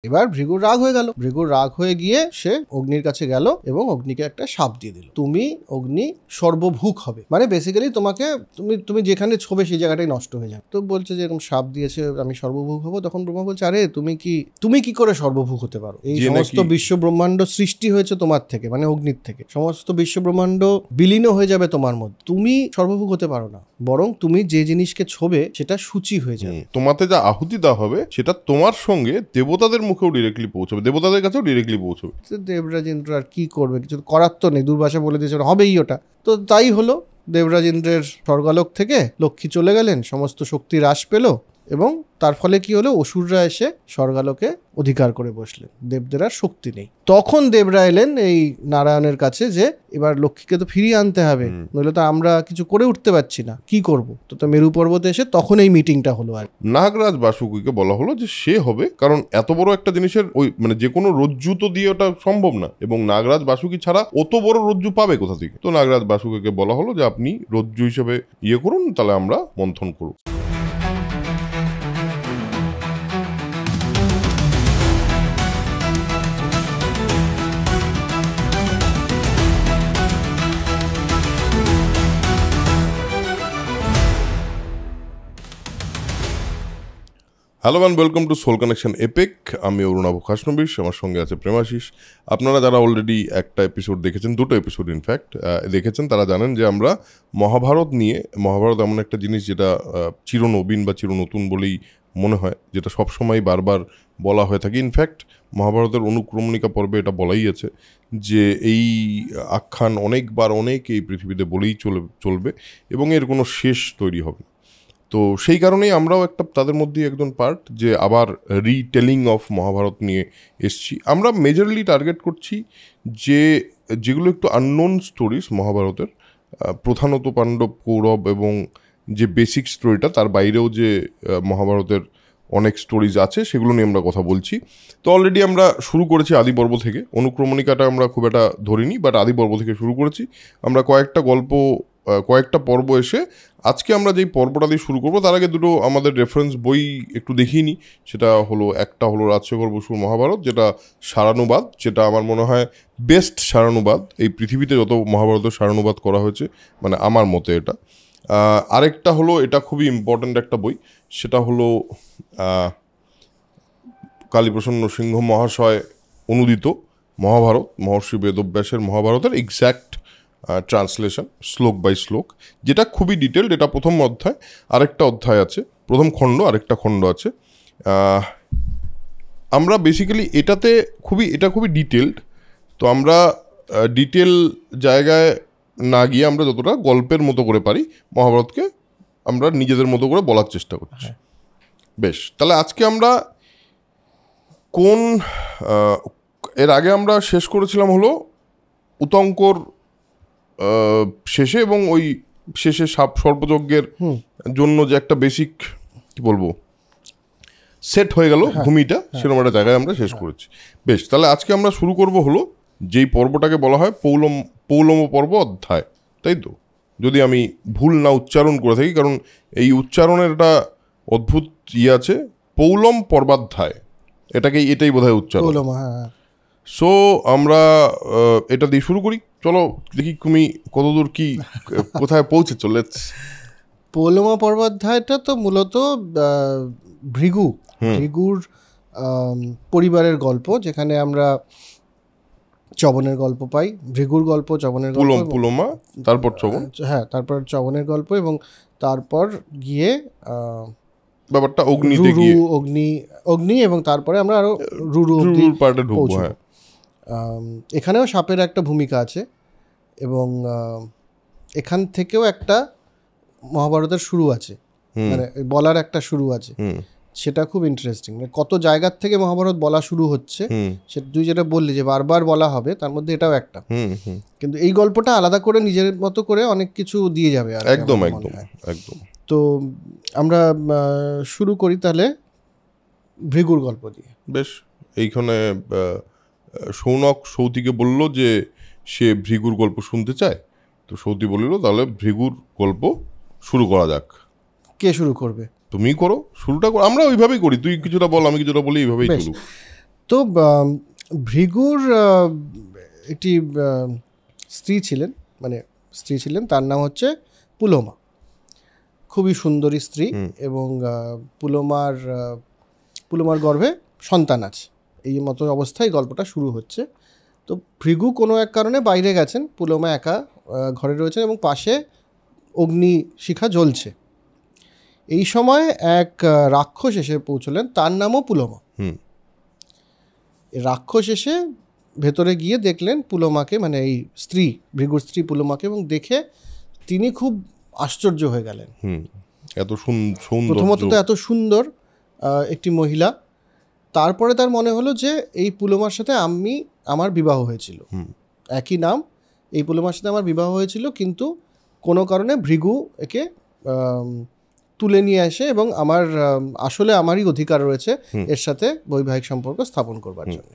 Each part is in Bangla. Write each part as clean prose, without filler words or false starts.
এবার ভৃগুর রাগ হয়ে গেল। ভৃগুর রাগ হয়ে গিয়ে সে অগ্নির কাছে গেল এবং অগ্নিকে একটা শাপ দিয়ে দিল, তুমি অগ্নি সর্বভুক হবে, মানে বেসিক্যালি তোমাকে তুমি যেখানে ছোবে সেই জায়গাটাই নষ্ট হয়ে যাবে। তো বলছে যে এরকম শাপ দিয়েছে আমি সর্বভুক হবো। তখন ব্রহ্মা বলছে আরে তুমি কি করে সর্বভুক হতে পারো? এই সমস্ত বিশ্ব ব্রহ্মাণ্ড সৃষ্টি হয়েছে তোমার থেকে, মানে অগ্নির থেকে। সমস্ত বিশ্ব ব্রহ্মাণ্ড বিলীন হয়ে যাবে তোমার মধ্যে, তুমি সর্বভুক হতে পারো না, বরং তুমি যে জিনিসকে ছোবে সেটা সূচি হয়ে যাবে। তোমাতে যা আহুতি দেওয়া হবে সেটা তোমার সঙ্গে দেবতাদের মুখেও ডিরেক্টলি পৌঁছবে, দেবতাদের কাছেও ডিরেক্টলি পৌঁছবে। দেবরাজ ইন্দ্র আর কি করবে, কিছু করার তো নেই, দুর্বাসা বলে দিয়েছে হবেই ওটা। তো তাই হলো, দেবরাজ ইন্দ্রের স্বর্গালোক থেকে লক্ষ্মী চলে গেলেন, সমস্ত শক্তি হ্রাস পেল এবং তার ফলে কি হলো, অসুররা এসে স্বর্গালোকে অধিকার করে বসলেন, দেবদের আর শক্তি নেই। তখন দেবরা এলেন এই নারায়ণের কাছে যে এবার লক্ষ্মীকে তো ফিরিয়ে আনতে হবে, নইলে তো আমরা কিছু করে উঠতে পারছি না, কি করব। তো মেরু পর্বতে এসে তখন এই মিটিংটা হলো। আর নাগরাজ বাসুকীকে বলা হলো যে সে হবে, কারণ এত বড় একটা জিনিসের ওই মানে যে কোনো রজ্জু তো দিয়ে ওটা সম্ভব না, এবং নাগরাজ বাসুকী ছাড়া অত বড় রজ্জু পাবে কোথা থেকে। তো নাগরাজ বাসুকীকে বলা হলো যে আপনি রজ্জু হিসেবে করুন, তাহলে আমরা মন্থন করব। Hello man, welcome to soul connection epic. আমি অরুণাভ খাসনবিশ, আমার সঙ্গে আছে প্রেমাশিস। আপনারা যারা অলরেডি একটা এপিসোড দেখেছেন, দুটো এপিসোড ইনফ্যাক্ট দেখেছেন, তারা জানেন যে আমরা মহাভারত নিয়ে, মহাভারত এমন একটা জিনিস যেটা চিরনবীন বা চিরনতুন বলেই মনে হয়, যেটা সবসময় বারবার বলা হয়ে থাকে। ইনফ্যাক্ট মহাভারতের অনুক্রমণিকা পর্বে এটা বলাই আছে যে এই আখ্যান অনেকবার অনেক এই পৃথিবীতে বলেই চলবে এবং এর কোনো শেষ তৈরি হবে না। তো সেই কারণেই আমরাও একটা তাদের মধ্যে একজন পার্ট, যে আবার রিটেলিং অফ মহাভারত নিয়ে এসছি। আমরা মেজরলি টার্গেট করছি যেগুলো একটু আননোন স্টোরিজ মহাভারতের, প্রধানত পাণ্ডব কৌরব এবং যে বেসিক স্টোরিটা, তার বাইরেও যে মহাভারতের অনেক স্টোরিজ আছে সেগুলো নিয়ে আমরা কথা বলছি। তো অলরেডি আমরা শুরু করেছি আদি পর্ব থেকে, অনুক্রমণিকাটা আমরা খুব একটা ধরিনি, বাট আদি পর্ব থেকে শুরু করেছি। আমরা কয়েকটা পর্ব এসে আজকে আমরা যেই পর্বটা দিয়ে শুরু করবো, তার আগে দুটো আমাদের রেফারেন্স বই একটু দেখিয়ে নিই। সেটা হলো, একটা হলো রাজশেখর বসুর মহাভারত, যেটা সারানুবাদ, যেটা আমার মনে হয় বেস্ট সারানুবাদ এই পৃথিবীতে যত মহাভারতের সারানুবাদ করা হয়েছে, মানে আমার মতে এটা। আরেকটা হলো, এটা খুবই ইম্পর্ট্যান্ট একটা বই, সেটা হলো কালীপ্রসন্ন সিংহ মহাশয় অনুদিত মহাভারত, মহর্ষি বেদব্যাসের মহাভারতের এক্স্যাক্ট ট্রান্সলেশন শ্লোক বাই শ্লোক, যেটা খুবই ডিটেলড। এটা প্রথম অধ্যায়, আরেকটা অধ্যায় আছে, প্রথম খণ্ড আরেকটা খণ্ড আছে। আমরা বেসিক্যালি এটা খুবই ডিটেলড। তো আমরা ডিটেল জায়গায় না গিয়ে আমরা যতটা গল্পের মতো করে পারি মহাভারতকে আমরা নিজেদের মতো করে বলার চেষ্টা করছি। বেশ, তাহলে আজকে আমরা এর আগে আমরা শেষ করেছিলাম হলো উতঙ্কর শেষে, এবং ওই শেষে সর্পযজ্ঞের জন্য যে একটা বেসিক কি বলবো সেট হয়ে গেল ভূমিটা, সেরকম একটা জায়গায় আমরা শেষ করেছি। বেশ, তাহলে আজকে আমরা শুরু করব হলো যেই পর্বটাকে বলা হয় পৌলম পর্ব অধ্যায়, তাই তো? যদি আমি ভুল না উচ্চারণ করে থাকি, কারণ এই উচ্চারণের একটা অদ্ভুত আছে, পৌলম পর্বাধ্যায়, এটাই বোধহয় উচ্চারণ। সো আমরা এটা দিয়ে শুরু করি। চলো দেখি তুমি কতদূর কি কোথায় পৌঁছে চলে। পৌলমা পর্বাধ্যায়টা তো মূলত ভৃগুর পরিবারের গল্প, যেখানে আমরা চবনের গল্প পাই, ভৃগুর গল্প, চবনের গল্প, পুলমা, তারপর চবন, হ্যাঁ, তারপর চবনের গল্প, এবং তারপর গিয়ে ব্যাপারটা অগ্নি এবং তারপরে আমরা আরো রুরু পার্টে ঢুকবো। এখানেও সাপের একটা ভূমিকা আছে, এবং এখান থেকেও একটা মহাভারতের শুরু আছে, মানে বলার একটা শুরু আছে, সেটা খুব ইন্টারেস্টিং। মানে কত জায়গার থেকে মহাভারত বলা শুরু হচ্ছে, সেটা তুই যেটা বললি যে বারবার বলা হবে, তার মধ্যে এটাও একটা। কিন্তু এই গল্পটা আলাদা করে নিজের মতো করে অনেক কিছু দিয়ে যাবে। একদম। তো আমরা শুরু করি তাহলে ভৃগুর গল্প দিয়ে। বেশ, এইখানে সৌনক সৌতিকে বলল যে সে ভৃগুর গল্প শুনতে চায়। তো সৌতি বলিল তাহলে ভৃগুর গল্প শুরু করা যাক। কে শুরু করবে? তুমি করো, শুরুটা করো, আমরা ওইভাবেই করি, তুই কিছুটা বল আমি কিছুটা বলি, এইভাবেই চলুক। তো ভৃগুর একটি স্ত্রী ছিলেন, তার নাম হচ্ছে পুলোমা। খুবই সুন্দরী স্ত্রী, এবং পুলোমার গর্ভে সন্তান আছে। এই মতো অবস্থায় গল্পটা শুরু হচ্ছে। তো ভৃগু কোনো এক কারণে বাইরে গেছেন, পুলোমা একা ঘরে রয়েছেন এবং পাশে অগ্নিশিখা জ্বলছে। এই সময় এক রাক্ষস এসে পৌঁছলেন, তার নামও পুলোমা। রাক্ষস এসে ভেতরে গিয়ে দেখলেন পুলোমাকে, মানে এই ভৃগুর স্ত্রী পুলোমাকে, এবং দেখে তিনি খুব আশ্চর্য হয়ে গেলেন। এত সুন্দর, প্রথমত তো এত সুন্দর একটি মহিলা। তারপরে তার মনে হলো যে এই পুলোমার সাথে আমার বিবাহ হয়েছিল, একই নাম, এই পুলোমার সাথে আমার বিবাহ হয়েছিল, কিন্তু কোনো কারণে ভৃগু একে তুলে নিয়ে আসে এবং আসলে আমারই অধিকার রয়েছে এর সাথে বৈবাহিক সম্পর্ক স্থাপন করবার জন্য।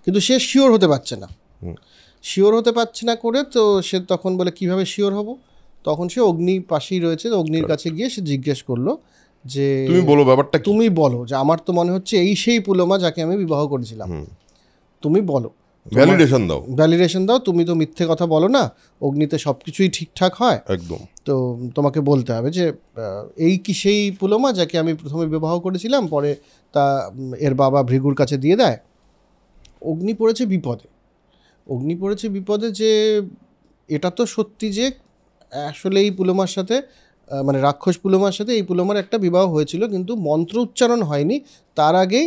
কিন্তু সে শিওর হতে পারছে না করে, তো সে তখন বলে কিভাবে শিওর হব? তখন সে অগ্নি পাশেই রয়েছে, অগ্নির কাছে গিয়ে সে জিজ্ঞেস করলো যে তুমি বলো যে আমার তো মনে হচ্ছে এই সেই পুলোমা যাকে আমি বিবাহ করেছিলাম, তুমি বলো, ভ্যালিডেশন দাও, তুমি তো মিথ্যে কথা বলো না, অগ্নিতে সব কিছুই ঠিকঠাক হয়, একদম, তো তোমাকে বলতে হবে যে এই কি সেই পুলোমা যাকে আমি প্রথমে বিবাহ করেছিলাম, পরে তা এর বাবা ভৃগুর কাছে দিয়ে দেয়। অগ্নি পড়েছে বিপদে যে এটা তো সত্যি যে আসলে এই পুলোমার সাথে, মানে রাক্ষস পুলোমার সাথে এই পুলোমার একটা বিবাহ হয়েছিল, কিন্তু মন্ত্র উচ্চারণ হয়নি, তার আগেই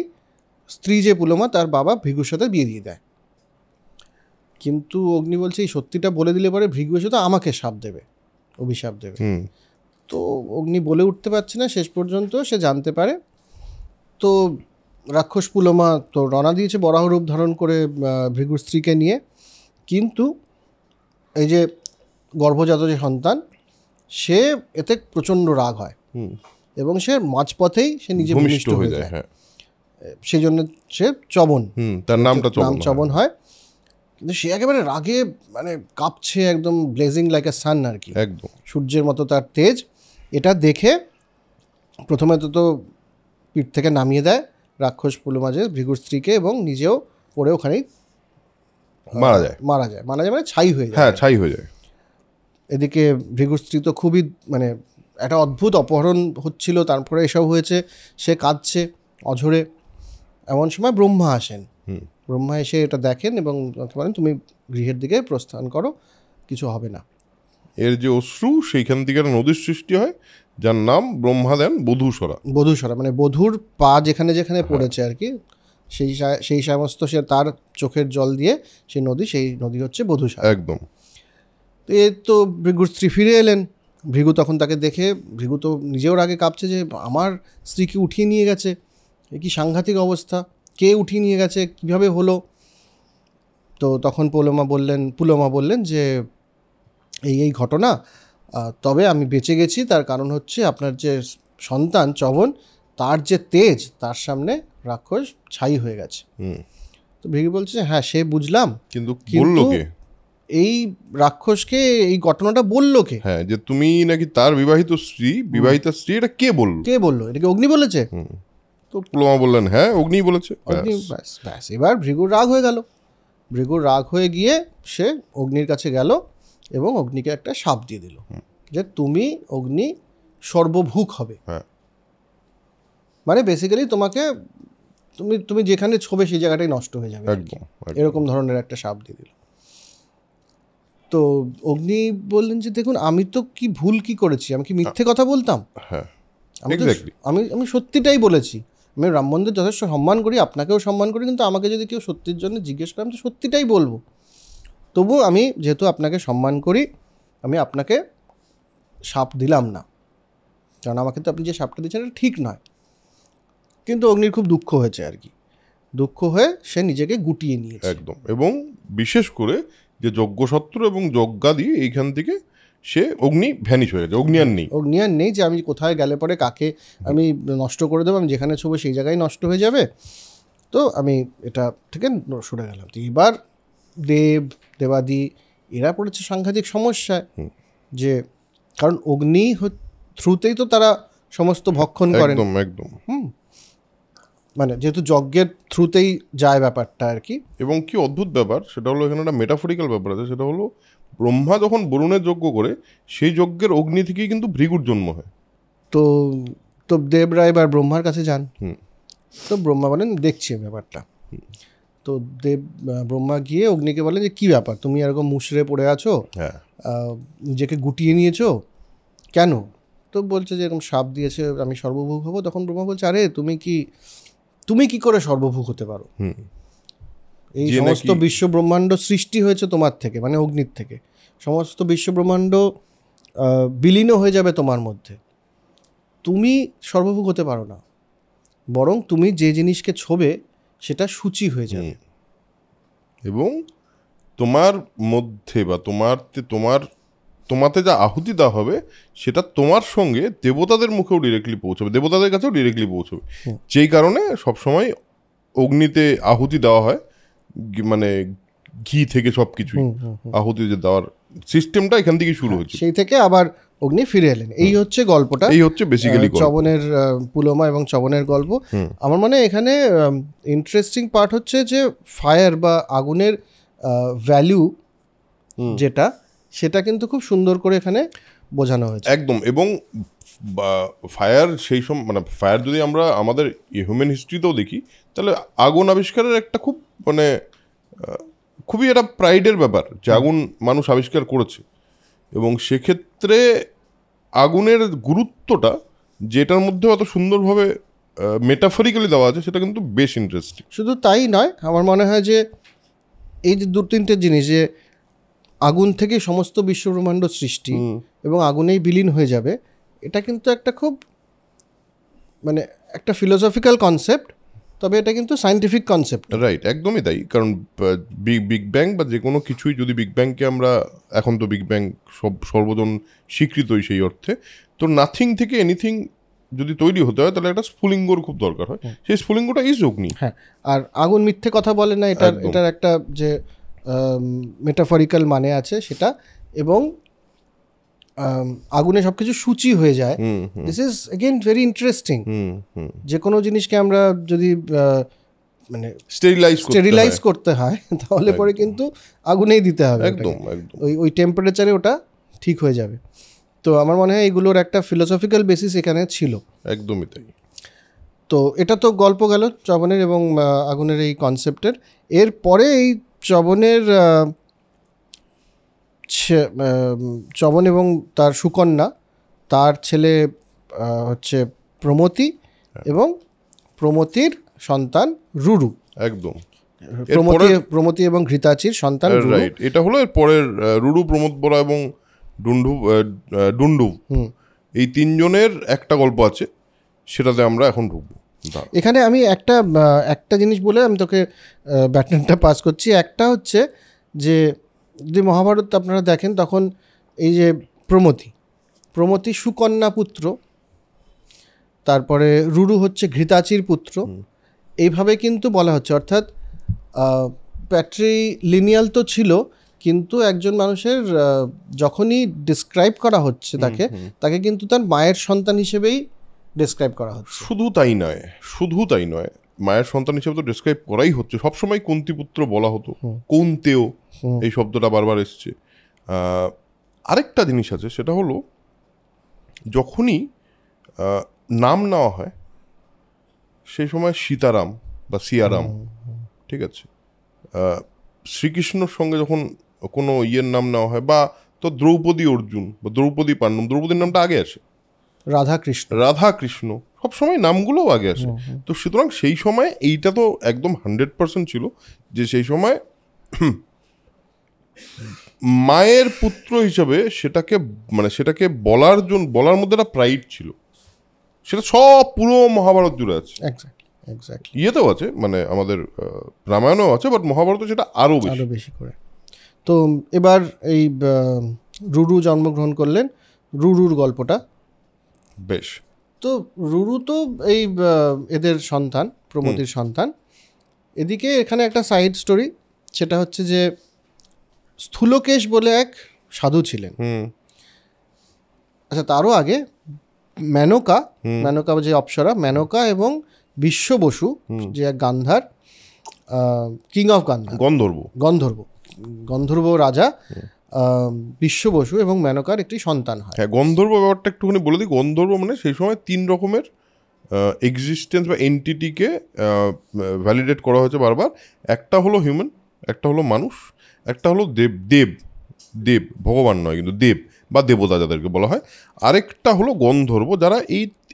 স্ত্রী যে পুলোমা তার বাবা ভৃগুর সাথে বিয়ে দিয়ে দেয়। কিন্তু অগ্নি বলছে এই সত্যিটা বলে দিলে পরে ভৃগু এসে তো আমাকে অভিশাপ দেবে। তো অগ্নি বলে উঠতে পারছে না, শেষ পর্যন্ত সে জানতে পারে। তো রাক্ষস পুলোমা তো রওনা দিয়েছে বরাহ রূপ ধারণ করে ভৃগুর স্ত্রীকে নিয়ে, কিন্তু এই যে গর্ভজাত যে সন্তান, সে এতে প্রচণ্ড রাগ হয় এবং সে মাঝপথেই সে নিজে ভূমিষ্ঠ হয়ে যায়। সেই জন্য সে চবন, তার নাম চবন হয়। কিন্তু সে একেবারে রাগে মানে কাঁপছে, একদম ব্লেজিং লাইক এ সান আর কি, একদম সূর্যের মতো তার তেজ। এটা দেখে প্রথমে তো পিঠ থেকে নামিয়ে দেয় রাক্ষস পুলোমা ভৃগুর স্ত্রীকে, এবং নিজেও পড়ে ওখানেই মারা যায় মানে ছাই হয়ে যায়। এদিকে ভৃগুর স্ত্রী তো খুবই, মানে একটা অদ্ভুত অপহরণ হচ্ছিল, তারপরে এসব হয়েছে, সে কাঁদছে অঝরে। এমন সময় ব্রহ্মা আসেন। ব্রহ্মা এসে এটা দেখেন এবং বলেন তুমি গৃহের দিকে প্রস্থান করো, কিছু হবে না। এর যে অশ্রু, সেইখান থেকে একটা নদীর সৃষ্টি হয়, যার নাম ব্রহ্মা দেন বধূসরা, মানে বধূর পা যেখানে যেখানে পড়েছে আর কি, সেই সমস্ত সে তার চোখের জল দিয়ে সেই নদী হচ্ছে বধূসরা। একদম। তো ভৃগুর স্ত্রী ফিরে এলেন। ভৃগু তখন তাকে দেখে, ভৃগু তো নিজেও রাগে কাঁপছে যে আমার স্ত্রীকে উঠিয়ে নিয়ে গেছে, এ কি সাংঘাতিক অবস্থা, কে উঠিয়ে নিয়ে গেছে, কিভাবে হলো? তো তখন পুলোমা বললেন যে এই ঘটনা, তবে আমি বেঁচে গেছি তার কারণ হচ্ছে আপনার যে সন্তান চবন, তার যে তেজ, তার সামনে রাক্ষস ছাই হয়ে গেছে। তো ভৃগু বলছে হ্যাঁ সে বুঝলাম, কিন্তু বললো কে? এই রাক্ষসকে এই ঘটনাটা বললো কে? হ্যাঁ, যে তুমি নাকি তার বিবাহিতা স্ত্রী, এটা কে বললো? এটা কি অগ্নি বলেছে? তো পুলোমা বললেন হ্যাঁ অগ্নি বলেছে। ব্যাস এবার ভৃগুর রাগ হয়ে গিয়ে সে অগ্নির কাছে গেল এবং অগ্নিকে একটা শাপ দিয়ে দিল যে তুমি অগ্নি সর্বভূক হবে। মানে বেসিক্যালি তুমি যেখানে ছোবে সেই জায়গাটাই নষ্ট হয়ে যাবে, এরকম ধরনের একটা শাপ দিয়ে দিল। তো অগ্নি বললেন যে দেখুন আমি তো ভুল করেছি, আমি কি মিথ্যে কথা বলতাম? আমি সত্যিটাই বলেছি। আমি রাম মন্দির যথেষ্ট সম্মান করি, আপনাকেও সম্মান করি, কিন্তু আমাকে যদি কেউ সত্যির জন্য জিজ্ঞেস করে আমি তো সত্যিটাই বলবো। তবু আমি যেহেতু আপনাকে সম্মান করি, আমি আপনাকে শাপ দিলাম না, কারণ আমাকে তো আপনি যে শাপটা দিচ্ছেন এটা ঠিক নয়। কিন্তু অগ্নির খুব দুঃখ হয়েছে আর কি, দুঃখ হয়ে সে নিজেকে গুটিয়ে নিয়েছে একদম। এবং বিশেষ করে যে যজ্ঞসত্র এবং যজ্ঞাদি এইখান থেকে সে অগ্নি ভ্যানিশ হয়ে গেছে, অগ্নি আর নেই যে আমি কোথায় গেলে পরে কাকে আমি নষ্ট করে দেবো, আমি যেখানে ছোবো সেই জায়গায় নষ্ট হয়ে যাবে, তো আমি এটা থেকে সরে গেলাম। তো এবার দেবাদি এরা পড়েছে সাংঘাতিক সমস্যায়, যে কারণ অগ্নি থ্রুতেই তো তারা সমস্ত ভক্ষণ করেন। একদম। মানে যেহেতু যজ্ঞের থ্রুতেই যায় ব্যাপারটা আর কি। এবং কি অদ্ভুত ব্যাপার, সেটা হলো এখানে একটা মেটাফরিক্যাল ব্যাপার আছে, সেটা হলো ব্রহ্মা যখন বরুণের যজ্ঞ করে সেই যজ্ঞের অগ্নি থেকেই কিন্তু ভৃগুর জন্ম হয়। তো তো দেবরায় এবার ব্রহ্মার কাছে যান। হুম। তো ব্রহ্মা বলেন দেখছি ব্যাপারটা। তো ব্রহ্মা গিয়ে অগ্নিকে বলেন যে কী ব্যাপার, তুমি এরকম মুশড়ে পড়ে আছো, হ্যাঁ, নিজেকে গুটিয়ে নিয়েছো কেন? তো বলছে যে এরকম শাপ দিয়েছে আমি সর্বভূক হবো। তখন ব্রহ্মা বলছে আরে তুমি কি করে সর্বভূক হতে পারো? এই সমস্ত বিশ্ব ব্রহ্মাণ্ড সৃষ্টি হয়েছে তোমার থেকে, মানে অগ্নির থেকে। সমস্ত বিশ্ব ব্রহ্মাণ্ড বিলীন হয়ে যাবে তোমার মধ্যে, তুমি সর্বভূক হতে পারো না। বরং তুমি যে জিনিসকে ছোবে সেটা সূচি হয়ে যাবে। এবং তোমার মধ্যে বা তোমাতে যা আহুতি দেওয়া হবে সেটা তোমার সঙ্গে দেবতাদের মুখেও ডিরেক্টলি পৌঁছবে, দেবতাদের কাছেও ডিরেক্টলি পৌঁছবে। যেই কারণে সবসময় অগ্নিতে আহুতি দেওয়া হয়, মানে ঘি থেকে সব কিছুই আহুতি যে দেওয়ার সিস্টেমটা এখান থেকে শুরু হয়েছে। সেই থেকে আবার অগ্নি ফিরে এলেন। এই হচ্ছে গল্পটা, এই হচ্ছে বেসিক্যালি চবনের পুলোমা এবং চবনের গল্প। আমার মনে এখানে ইন্টারেস্টিং পার্ট হচ্ছে যে ফায়ার বা আগুনের ভ্যালু যেটা, সেটা কিন্তু খুব সুন্দর করে এখানে বোঝানো হয়েছে একদম। এবং ফায়ার সেই সময়, মানে ফায়ার যদি আমরা আমাদের হিউম্যান হিস্ট্রিতেও দেখি, তাহলে আগুন আবিষ্কারের একটা খুব মানে খুবই একটা প্রাইডের ব্যাপার যে আগুন মানুষ আবিষ্কার করেছে। এবং সেক্ষেত্রে আগুনের গুরুত্বটা যেটার মধ্যে অত সুন্দরভাবে মেটাফরিক্যালি দেওয়া আছে, সেটা কিন্তু বেশ ইন্টারেস্টিং। শুধু তাই নয়, আমার মনে হয় যে এই যে 2-3টে জিনিস, যে আগুন থেকে সমস্ত বিশ্বব্রহ্মাণ্ড সৃষ্টি এবং আগুনেই বিলীন হয়ে যাবে, এটা কিন্তু একটা খুব মানে একটা ফিলোসফিক্যাল কনসেপ্ট, তবে এটা কিন্তু সায়েন্টিফিক কনসেপ্ট। রাইট, একদমই তাই। কারণ বিগ ব্যাং বা যে কোনো কিছুই, যদি বিগ ব্যাংকে আমরা, এখন তো বিগ ব্যাং সর্বজন স্বীকৃতই সেই অর্থে, তো নাথিং থেকে এনিথিং যদি তৈরি হতে হয় তাহলে একটা স্ফুলিঙ্গর খুব দরকার হয়। সেই স্ফুলিঙ্গটা ইজ অগ্নি। হ্যাঁ, আর আগুন মিথ্যে কথা বলে না, এটার একটা যে মেটাফরিক্যাল মানে আছে সেটা। এবং আগুনে সবকিছু সূচি হয়ে যায়। This is again very interesting. যে কোনো জিনিসকে আমরা যদি মানে স্টেরিলাইজ করতে হয় তাহলে পরে কিন্তু আগুনেই দিতে হবে, একদম ওই টেম্পারেচারে ওটা ঠিক হয়ে যাবে। তো আমার মনে হয় এগুলোর একটা ফিলোসফিক্যাল বেসিস এখানে ছিল। একদমই তাই। তো এটা তো গল্প গেল চবনের এবং আগুনের এই কনসেপ্টের। এরপরে এই চবনের চবন এবং তার সুকন্যা, তার ছেলে হচ্ছে প্রমতি এবং প্রমতির সন্তান রুরু। একদম, প্রমতি এবং ঘৃতাচির সন্তান। রাইট, এটা হলো এর পরের রুরু, প্রমোদ বরা এবং ডুন্ডু, এই তিনজনের একটা গল্প আছে, সেটাতে আমরা এখন ঢুকবো। এখানে আমি একটা জিনিস বলে আমি তোকে ব্যাটনটা পাস করছি। একটা হচ্ছে যে যদি মহাভারত আপনারা দেখেন, তখন এই যে প্রমতি সুকন্যা পুত্র, তারপরে রুরু হচ্ছে ঘৃতাচির পুত্র, এইভাবে কিন্তু বলা হচ্ছে। অর্থাৎ প্যাট্রিলিনিয়াল তো ছিল, কিন্তু একজন মানুষের যখনই ডিসক্রাইব করা হচ্ছে তাকে কিন্তু তার মায়ের সন্তান হিসেবেই ডিসক্রাইব করা হচ্ছে। শুধু তাই নয়, মায়ের সন্তান হিসেবে তো ডিসক্রাইব করাই হচ্ছে। সবসময় কুন্তিপুত্র বলা হতো, কৌন্তেয় এই শব্দটা বারবার এসছে। আরেকটা জিনিস আছে, সেটা হলো যখনই নাম নেওয়া হয় সেই সময় সীতারাম বা সিয়ারাম, ঠিক আছে, শ্রীকৃষ্ণর সঙ্গে যখন কোনো ইয়ের নাম নেওয়া হয়, বা তো দ্রৌপদী অর্জুন বা দ্রৌপদী পাণ্ডব, দ্রৌপদীর নামটা আগে আসে, রাধাকৃষ্ণ সবসময় নামগুলোও আগে আসে। তো সুতরাং সেই সময় এইটা তো একদম 100% ছিল যে সেই সময় মায়ের পুত্র হিসাবে সেটাকে বলার মধ্যে একটা প্রাইড ছিল। সেটা সব পুরো মহাভারত জুড়ে আছে, ইয়েতেও আছে, মানে আমাদের রামায়ণেও আছে, বাট মহাভারতে সেটা আরো বেশি করে। তো এবার এই রুরু জন্মগ্রহণ করলেন, রুরুর গল্পটা বেশ। তো রুরু তো এই এদের সন্তান, প্রমতির সন্তান। এদিকে এখানে একটা সাইড স্টোরি, সেটা হচ্ছে যে স্থূলকেশ বলে এক সাধু ছিলেন। আচ্ছা, তারও আগে মেনকা যে অপ্সরা, মেনকা এবং বিশ্ব বসু, যে এক গান্ধার, কিং অফ গান্ধার, গন্ধর্ব রাজা বিশ্ব বসু এবং মেনকার একটি সন্তান হয়। হ্যাঁ, গন্ধর্ব ব্যাপারটা একটুখানি বলে দিই। গন্ধর্ব মানে সেই সময় 3 রকমের এক্সিস্টেন্স বা এন্টিটিকে ভ্যালিডেট করা হয়েছে বারবার। একটা হলো হিউম্যান, একটা হলো মানুষ, একটা হলো দেব ভগবান নয় কিন্তু দেব বা দেবতা যাদেরকে বলা হয়, আরেকটা হলো গন্ধর্ব যারা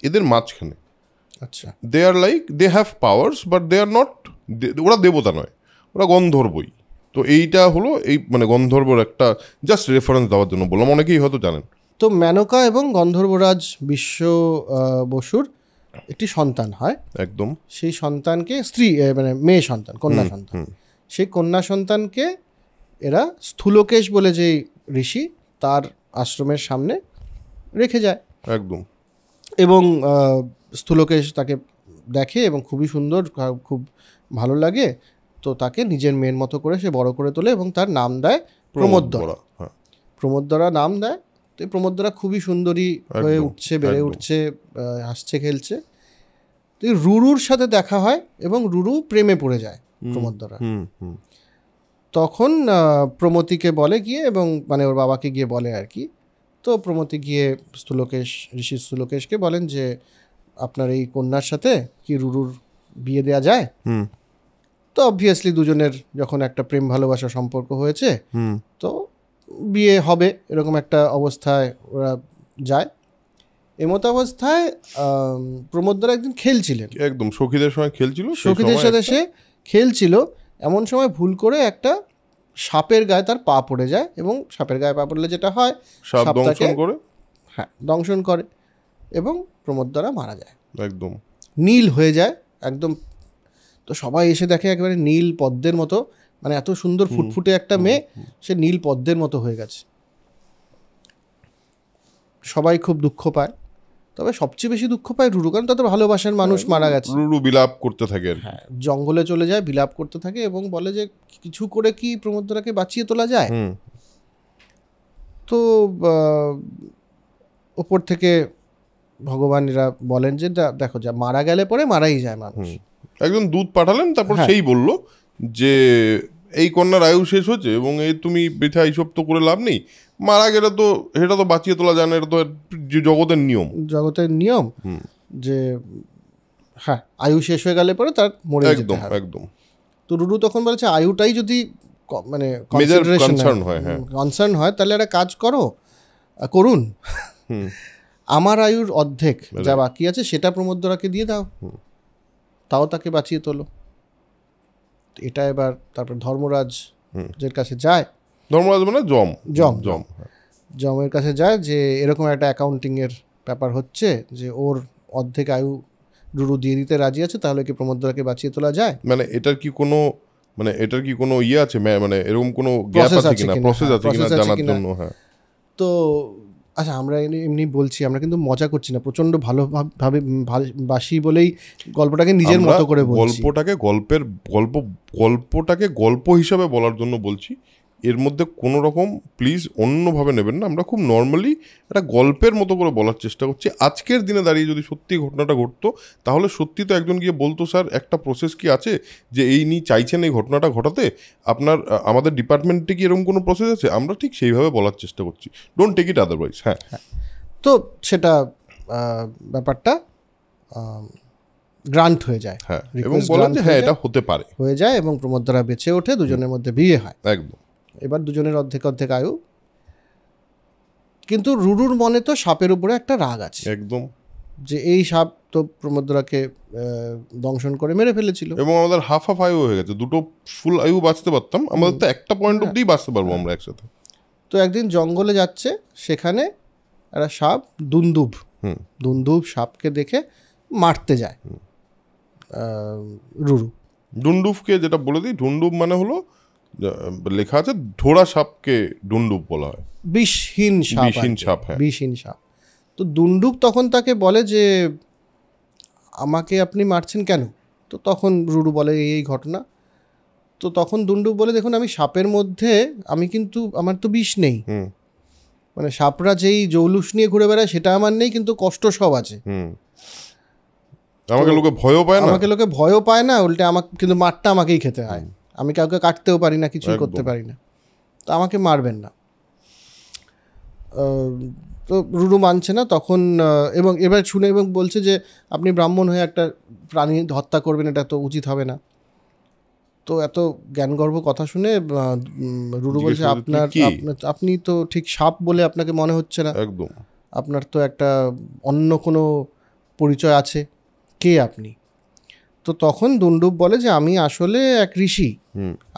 এদের মাঝখানে। আচ্ছা, they are like they have powers but they are not, ওরা দেবতা নয়, ওরা গন্ধর্বই। তো এইটা হলো এই মানে গন্ধর্বর একটা জাস্ট রেফারেন্স দেওয়ার জন্য বললাম, অনেকেই হয়তো জানেন। তো মেনকা এবং গন্ধর্বরাজ বিশ্ব বসুর একটি সন্তান হয়। একদম। সেই সন্তানকে স্ত্রী মানে মেয়ে সন্তান, কন্যা সন্তান, সেই কন্যা সন্তানকে এরা স্থূলকেশ বলে যে ঋষি তার আশ্রমের সামনে রেখে যায়। একদম। এবং স্থূলকেশ তাকে দেখে এবং খুবই সুন্দর, খুব ভালো লাগে, তো তাকে নিজের মেয়ের মতো করে সে বড় করে তোলে এবং তার নাম দেয় প্রমোদরা। প্রমোদরা নাম দেয়। তো প্রমোদরা খুবই সুন্দরী হয়ে উঠছে, বেড়ে উঠছে, হাসছে খেলছে। তো রুরুর সাথে দেখা হয় এবং রুরু প্রেমে পড়ে যায় প্রমোদরা। তখন প্রমতিকে বলে গিয়ে, এবং মানে ওর বাবাকে গিয়ে বলে আর কি। তো প্রমতি গিয়ে ঋষি স্থূলকেশকে বলেন যে আপনার এই কন্যার সাথে কি রুরুর বিয়ে দেওয়া যায়? তো অবভিয়াসলি দুজনের যখন একটা প্রেম ভালোবাসা সম্পর্ক হয়েছে, তো বিয়ে হবে এরকম একটা অবস্থায় ওরা যায়। এমতো অবস্থায় প্রমোদরা একদিন খেলছিলেন, একদম সখীদের সঙ্গে খেলছিল, সখীদের সাথে সে খেলছিল। এমন সময় ভুল করে একটা সাপের গায়ে তার পা পড়ে যায়, এবং সাপের গায়ে পা পড়লে যেটা হয়, সাপটাকে দংশন করে এবং প্রমোদরা মারা যায়। একদম নীল হয়ে যায় একদম। তো সবাই এসে দেখে একেবারে নীল পদ্মের মতো, মানে এত সুন্দর ফুটফুটে একটা মেয়ে, সে নীল পদ্মের মতো হয়ে গেছে। সবাই খুব দুঃখ পায়, তবে সবচেয়ে বেশি দুঃখ পায় রুরু, কারণ তাদের ভালোবাসার মানুষ মারা গেছে। রুরু বিলাপ করতে থাকে, হ্যাঁ, জঙ্গলে চলে যায়, বিলাপ করতে থাকে এবং বলে যে কিছু করে কি প্রমোদরাকে বাঁচিয়ে তোলা যায়। তো ওপর থেকে ভগবান এরা বলেন যে দেখো, যা মারা গেলে পরে মারাই যায় মানুষ। একজন দূত পাঠালেন, তারপর সেই বলল যে এই কন্যার আয়ু শেষ হচ্ছে এবং এই তুমি বৃথা এইসব তো করে লাভ নেই, মারা গেলে তো এটা তো বাঁচিয়ে তোলা যায় না, এটা তো জগতের নিয়ম যে হ্যাঁ, আয়ু শেষ হয়ে গেলে পরে তার মরে যেতে হবে। একদম। তো রুরু তখন বলছে আয়ুটাই যদি মানে কনসার্ন হয়, তাহলে একটা কাজ করুন, আমার আয়ুর অর্ধেক যা বাকি আছে সেটা প্রমোদরাকে দিয়ে দাও, তাও তাকে বাঁচিয়ে তোলো। এটা এবার তারপর ধর্মরাজের কাছে যায়। ধর্মরাজ মানে জমের কাছে যায় যে এরকম একটা অ্যাকাউন্টিং এর ব্যাপার হচ্ছে, যে ওর অর্ধেক আয়ু রুরু দিয়ে দিতে রাজি আছে, তাহলে কি প্রমোদরাকে বাঁচিয়ে তোলা যায়? মানে এটার কি কোনো ইয়ে আছে, মানে এরকম কোনো গ্যাপ আছে কিনা, প্রসেস আছে কিনা জানার জন্য। হ্যাঁ। তো আচ্ছা, আমরা এমনি বলছি, আমরা কিন্তু মজা করছি না, প্রচন্ড ভালোভাবে বাসি বলেই গল্পটাকে নিজের মতো করে বলছি। গল্পটাকে গল্প হিসাবে বলার জন্য বলছি। এর মধ্যে কোনো রকম প্লিজ অন্যভাবে নেবেন না। আমরা খুব নর্মালি একটা গল্পের মতো করে বলার চেষ্টা করছি। আজকের দিনে দাঁড়িয়ে যদি সত্যি ঘটনাটা ঘটতো, তাহলে সত্যি তো একজন গিয়ে বলতো, স্যার একটা প্রসেস কি আছে যে এই নিয়ে চাইছেন এই ঘটনাটা ঘটাতে, আমাদের ডিপার্টমেন্টে কি এরকম কোনো প্রসেস আছে? আমরা ঠিক সেইভাবে বলার চেষ্টা করছি, ডোন্ট টেক ইট আদারওয়াইজ। হ্যাঁ, তো সেটা ব্যাপারটা গ্রান্ট হয়ে যায়, হ্যাঁ, এবং বলেন যে হ্যাঁ এটা হতে পারে, হয়ে যায়, এবং প্রমোদরা বেঁচে ওঠে, দুজনের মধ্যে বিয়ে হয়। একদম। এবার দুজনের অর্ধেক আয়ু। কিন্তু রুরুর মনে তো সাপের উপরে একটা রাগ আছে, একদম, যে এই সাপ তো প্রমোদরাকে দংশন করে মেরে ফেলেছিল, এবং আমাদের হাফ আয়ু হয়ে গেছে, দুটো ফুল আয়ু বাঁচতে পারতাম, আমাদের তো একটা পয়েন্ট অবধি বাঁচতে পারবো আমরা একসাথে। তো একদিন জঙ্গলে যাচ্ছে, সেখানে একটা সাপ দুন্দুব সাপকে দেখে মারতে যায় রুরু। ডুন্ডুবকে যেটা বলে দিই, ডুন্ডুব মানে হলো, লেখা আছে ঢোড়া সাপকে ডুন্ডুব বলা হয়, বিষহীন সাপ। হ্যাঁ, বিষহীন সাপ। তো দুন্ডুব তখন তাকে বলে যে আমাকে আপনি মারছেন কেন? তো তখন রুরু বলে এই ঘটনা। তো তখন দুন্ডুব বলে, দেখুন আমি সাপের মধ্যে কিন্তু আমার তো বিষ নেই, মানে সাপরা যেই জৌলুস নিয়ে ঘুরে বেড়ায় সেটা আমার নেই, কিন্তু কষ্ট সব আছে। আমাকে লোকে ভয়ও পায় না, আমাকে লোকে ভয়ও পায় না, উল্টে আমাকে কিন্তু মারটা আমাকেই খেতে হয়। আমি কাউকে কাটতেও পারি না, কিছুই করতে পারি না, তো আমাকে মারবেন না। তো রুরু মানছে না তখন, এবং এবার শুনে এবং বলছে যে আপনি ব্রাহ্মণ হয়ে একটা প্রাণী হত্যা করবেন, এটা তো উচিত হবে না। তো এত জ্ঞানগর্ভ কথা শুনে রুরু বলছে আপনি তো ঠিক সাপ বলে আপনাকে মনে হচ্ছে না, একদম আপনার তো একটা অন্য কোনো পরিচয় আছে, কে আপনি? তো তখন দুন্ডুব বলে যে আমি আসলে এক ঋষি,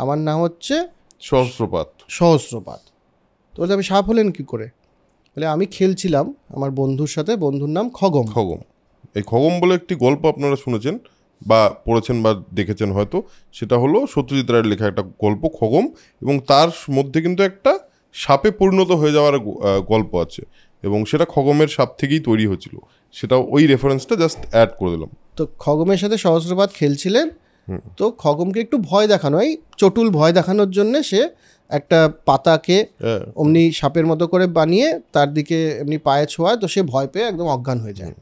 আমার নাম হচ্ছে সহস্রপাত। তো আপনি সাপ হলেন কি করে? বলে আমি খেলছিলাম আমার বন্ধুর সাথে, বন্ধুর নাম খগম। এই খগম বলে একটি গল্প আপনারা শুনেছেন বা পড়েছেন বা দেখেছেন হয়তো, সেটা হলো সত্যজিৎ রায়ের লেখা একটা গল্প খগম, এবং তার মধ্যে কিন্তু একটা সাপে পরিণত হয়ে যাওয়ার গল্প আছে, এবং সেটা খগমের সাপ থেকেই তৈরি হয়েছিল। সেটা ওই রেফারেন্সটা জাস্ট অ্যাড করে দিলাম। তো খগমের সাথে সহস্রপাত খেলছিলেন, তো খগমকে একটু ভয় দেখানো, এই চটুল ভয় দেখানোর জন্য সে একটা পাতাকে অমনি সাপের মতো করে বানিয়ে তার দিকে এমনি পায়ে ছোঁয়ায়, তো সে ভয় পেয়ে একদম অজ্ঞান হয়ে যায়।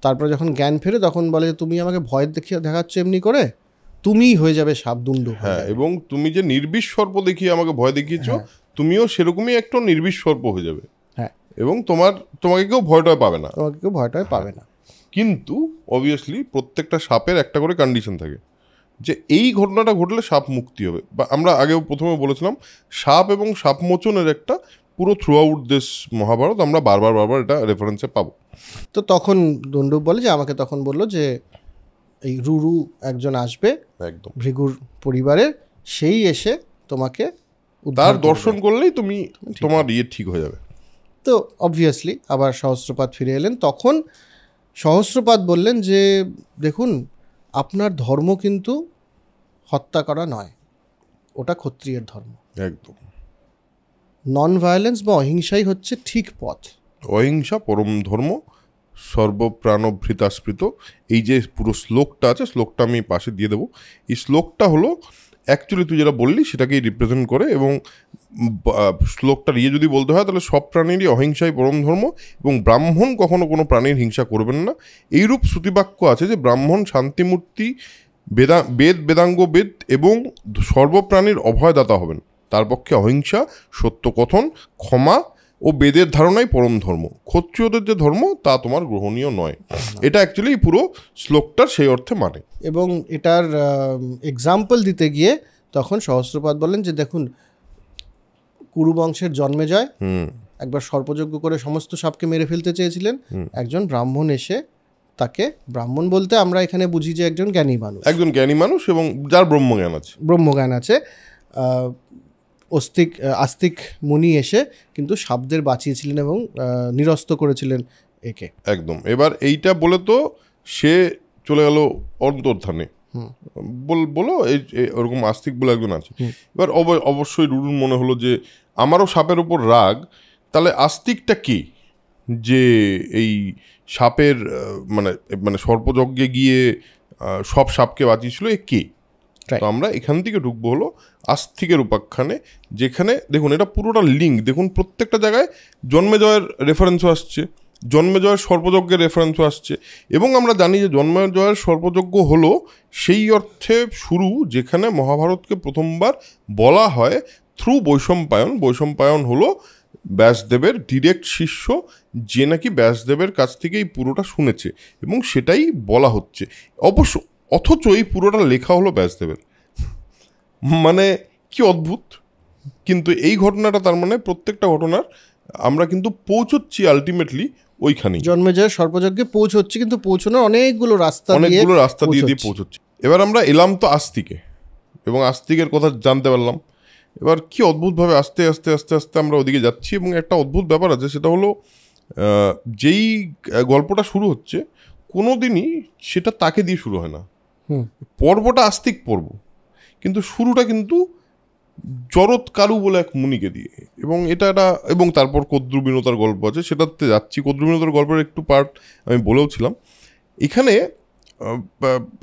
তারপরে যখন জ্ঞান ফেরে তখন বলে তুমি আমাকে ভয় দেখাচ্ছ এমনি করে, তুমিই হয়ে যাবে সাপ, দুন্ডু। হ্যাঁ, এবং তুমি যে নির্বিষ সর্প দেখিয়ে আমাকে ভয় দেখিয়েছো, তুমিও সেরকমই একটা নির্বিষ সর্প হয়ে যাবে। হ্যাঁ, এবং তোমাকে কেউ ভয়টাই পাবে না, তোমাকে কেউ ভয়টাই পাবে না। কিন্তু অবভিয়াসলি প্রত্যেকটা সাপের একটা করে কন্ডিশন থাকে, যে এই ঘটনাটা ঘটলে সাপ মুক্তি হবে। বা আমরা আগেও প্রথমে বলেছিলাম সাপ এবং সাপ মোচনের একটা পুরো থ্রু আউট দিস মহাভারত আমরা বারবার এটা রেফারেন্সে পাবো। তো তখন দুন্ডুব বলে যে আমাকে তখন বললো যে এই রুরু একজন আসবে একদম ভৃগুর পরিবারের, সেই এসে তোমাকে তার দর্শন করলেই তুমি তোমার ঠিক হয়ে যাবে। তো অবভিয়াসলি আবার সহস্রপাত ফিরে এলেন। তখন সহস্রপাত বললেন যে দেখুন, আপনার ধর্ম কিন্তু হত্যা করা নয়, ওটা ক্ষত্রিয়ের ধর্ম। একদম নন ভায়োলেন্স বা অহিংসাই হচ্ছে ঠিক পথ। অহিংসা পরম ধর্ম, সর্বপ্রাণভৃতাস্পৃত। এই যে পুরো শ্লোকটা আছে, শ্লোকটা আমি পাশে দিয়ে দেবো। এই শ্লোকটা হলো অ্যাকচুয়ালি তুই যেটা বললি সেটাকেই রিপ্রেজেন্ট করে, এবং শ্লোকটার যদি বলতে হয় তাহলে সব প্রাণীরই অহিংসাই পরম ধর্ম, এবং ব্রাহ্মণ কখনো কোনো প্রাণীর হিংসা করবেন না। এইরূপ শ্রুতিবাক্য আছে যে ব্রাহ্মণ শান্তিমূর্তি, বেদাঙ্গ বেদ এবং সর্বপ্রাণীর অভয়দাতা হবেন। তার পক্ষে অহিংসা, সত্য কথন, ক্ষমা ও বেদের ধারণাই পরম ধর্ম। ক্ষত্রিয়দের যে ধর্ম তা তোমার গ্রহণীয় নয়। এটা অ্যাকচুয়ালি পুরো শ্লোকটার সেই অর্থে মানে। এবং এটার এক্সাম্পল দিতে গিয়ে তখন সহস্রপাত বলেন যে দেখুন, কুরুবংশের জন্মেজয় একবার সর্পযজ্ঞ করে সমস্ত সাপকে মেরে ফেলতে চেয়েছিলেন। একজন ব্রাহ্মণ এসে তাকে, ব্রাহ্মণ বলতে আমরা এখানে বুঝি যে একজন জ্ঞানী মানুষ এবং যার ব্রহ্মজ্ঞান আছে, আস্তিক মুনি এসে কিন্তু সাপদের বাঁচিয়েছিলেন এবং নিরস্ত করেছিলেন একে। একদম। এবার এইটা বলে তো সে চলে গেল অন্তর্ধানে, বলো ওরকম আস্তিক বলে একজন আছে। এবার অবশ্যই রুরুর মনে হলো যে আমারও সাপের উপর রাগ, তাহলে আস্তিকটা কি যে এই সাপের মানে সর্পযজ্ঞে গিয়ে সব সাপকে বাঁচিয়েছিল, এ কে? তো আমরা এখান থেকে ঢুকবো হলো আস্তিকের উপাখ্যানে, যেখানে দেখুন এটা পুরোটা লিঙ্ক। দেখুন প্রত্যেকটা জায়গায় জন্মেজয়ের রেফারেন্সও আসছে, জন্মেজয়ের সর্পযজ্ঞের রেফারেন্সও আসছে, এবং আমরা জানি যে জন্মেজয়ের সর্পযজ্ঞ হলো সেই অর্থে শুরু যেখানে মহাভারতকে প্রথমবার বলা হয় থ্রু বৈশম্পায়ন। বৈশম্পায়ন হলো ব্যাসদেবের ডিরেক্ট শিষ্য, যে নাকি ব্যাসদেবের কাছ থেকেই পুরোটা শুনেছে, এবং সেটাই বলা হচ্ছে। অথচ এই পুরোটা লেখা হলো ব্যাসদেবের। মানে কি অদ্ভুত! কিন্তু এই ঘটনাটা, তার মানে প্রত্যেকটা ঘটনার আমরা কিন্তু পৌঁছচ্ছি আলটিমেটলি ওইখানেই, জন্মেজয়ের সর্পযজ্ঞে পৌঁছচ্ছি, কিন্তু পৌঁছানোর অনেকগুলো রাস্তা দিয়ে পৌঁছচ্ছি। এবার আমরা এলাম তো আস্তিকে, এবং আস্তিকের কথা জানতে পারলাম। এবার কি অদ্ভুতভাবে আস্তে আস্তে আস্তে আস্তে আমরা ওদিকে যাচ্ছি, এবং একটা অদ্ভুত ব্যাপার আছে, সেটা হলো যেই গল্পটা শুরু হচ্ছে কোনো দিনই সেটা তাকে দিয়ে শুরু হয় না। পর্বটা আস্তিক পর্ব, কিন্তু শুরুটা কিন্তু জরৎকারু বলে এক মুনিকে দিয়ে, এবং এবং তারপর কদ্রুবিনতার গল্প আছে, সেটাতে যাচ্ছি। কদ্রুবিনতার গল্পের একটু পার্ট আমি বলেওছিলাম। এখানে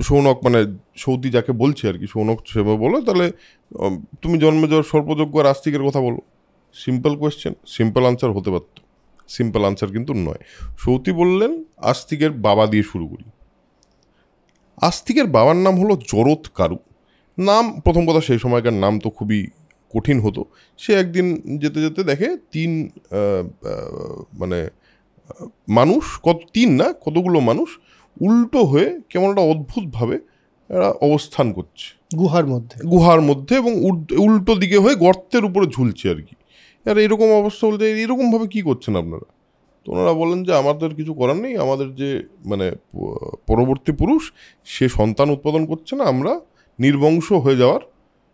সৌনক, মানে সৌতি যাকে বলছে আর কি, সৌনক সেভাবে বলো, তাহলে তুমি জন্মেজয়ের সর্পযজ্ঞ আর আস্তিকের কথা বলো। সিম্পল কোয়েশ্চেন, সিম্পল আনসার হতে পারত, সিম্পল আনসার কিন্তু নয়। সৌতি বললেন আস্তিকের বাবা দিয়ে শুরু করি, আস্তিকের বাবার নাম হলো জরৎ কারু। নাম, প্রথম কথা সেই সময়কার নাম তো খুবই কঠিন হতো। সে একদিন যেতে যেতে দেখে মানুষ, কতগুলো মানুষ উল্টো হয়ে কেমন একটা অদ্ভুতভাবে এরা অবস্থান করছে গুহার মধ্যে এবং উল্টো দিকে হয়ে গর্তের উপরে ঝুলছে আর কি। আর এরকম অবস্থা বলতে এরকমভাবে কী করছেন আপনারা? তো ওনারা বলেন যে আমাদের কিছু করার নেই, আমাদের যে পরবর্তী পুরুষ সে সন্তান উৎপাদন করছে না, আমরা নির্বংশ হয়ে যাওয়ার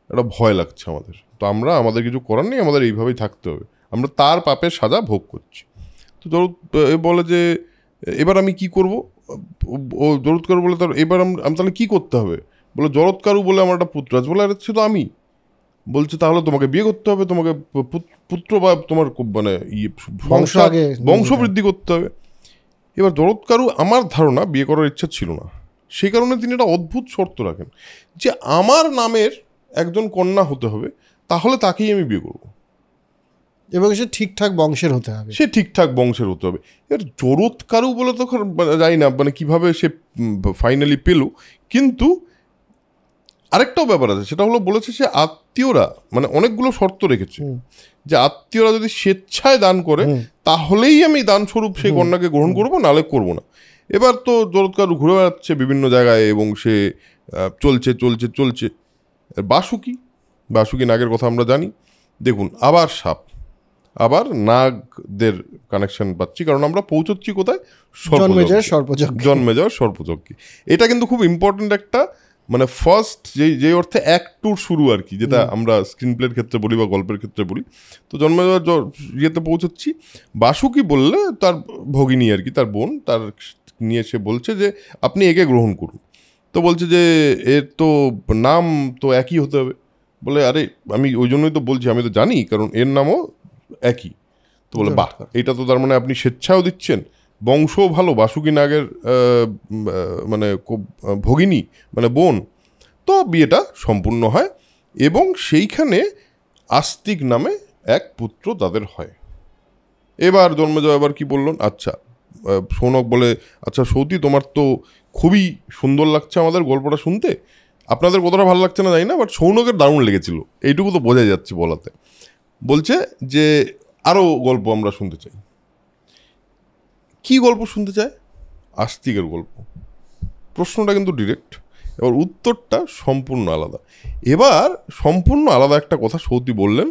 একটা ভয় লাগছে আমাদের, তো আমাদের কিছু করার নেই, আমাদের এইভাবেই থাকতে হবে, আমরা তার পাপের সাজা ভোগ করছি। তো বলে যে এবার আমি কি করব? ও জরৎকারু বলে তার এবার আমি তাহলে কী করতে হবে? বলে জরৎকারু বলে আমার একটা পুত্র আছে। বলে আরে সে তো আমি। বলছে তাহলে তোমাকে বিয়ে করতে হবে, তোমাকে পুত্র বা তোমার বংশবৃদ্ধি করতে হবে। এবার জরৎকারু, আমার ধারণা, বিয়ে করার ইচ্ছা ছিল না, সেই কারণে তিনি একটা অদ্ভুত শর্ত রাখেন যে আমার নামের একজন কন্যা হতে হবে, তাহলে তাকেই আমি বিয়ে করব এবং সে ঠিকঠাক বংশের হতে হবে। এর জরৎকারু বলে তো জানি না কিভাবে সে ফাইনালি পেল। কিন্তু আরেকটাও ব্যাপার আছে, সেটা হলো বলেছে সে আত্মীয়রা অনেকগুলো শর্ত রেখেছে যে আত্মীয়রা যদি স্বেচ্ছায় দান করে তাহলেই আমি দান স্বরূপ সেই কন্যাকে গ্রহণ করবো, নাহলে করবো না। এবার তো জরৎকারু ঘুরে বেড়াচ্ছে বিভিন্ন জায়গায় এবং সে চলছে। বাসুকি নাগের কথা আমরা জানি। দেখুন, আবার সাপ, আবার নাগদের কানেকশন পাচ্ছি, কারণ আমরা পৌঁছচ্ছি কোথায়? জন্মে যাওয়ার সর্পযজ্ঞে। এটা কিন্তু খুব ইম্পর্টেন্ট একটা ফার্স্ট যে অর্থে অ্যাক্ট টুর শুরু আর কি, যেটা আমরা স্ক্রিন প্লের ক্ষেত্রে বলি বা গল্পের ক্ষেত্রে বলি। তো জন্মে যাওয়ার ইয়েতে পৌঁছচ্ছি। বাসুকি বললে তার ভগিনী আর কি, তার বোন, তার নিয়ে সে বলছে যে আপনি একে গ্রহণ করুন। তো বলছে যে এর তো নাম তো একই হতে হবে। বলে আরে আমি ওই জন্যই তো বলছি, আমি তো জানি, কারণ এর নামও একই। তো বলে বাহ, এটা তো তার আপনি স্বেচ্ছাও দিচ্ছেন, বংশও ভালো, বাসুকি নাগের ভগিনী বোন। তো বিয়েটা সম্পূর্ণ হয় এবং সেইখানে আস্তিক নামে এক পুত্র তাদের হয়। এবার জন্মে যাওয়া এবার কি বললেন? আচ্ছা, সৌনক বলে আচ্ছা সৌতি, তোমার তো খুবই সুন্দর লাগছে আমাদের গল্পটা শুনতে, আপনাদের কতটা ভালো লাগছে না জানি না, বাট সৌনকের দারুণ লেগেছিল, এইটুকু তো বোঝা যাচ্ছে বলাতে। বলছে যে আরও গল্প আমরা শুনতে চাই। কি গল্প শুনতে চায়? আস্তিকের গল্প। প্রশ্নটা কিন্তু ডিরেক্ট, এবার উত্তরটা সম্পূর্ণ আলাদা। এবার সম্পূর্ণ আলাদা একটা কথা সৌতি বললেন।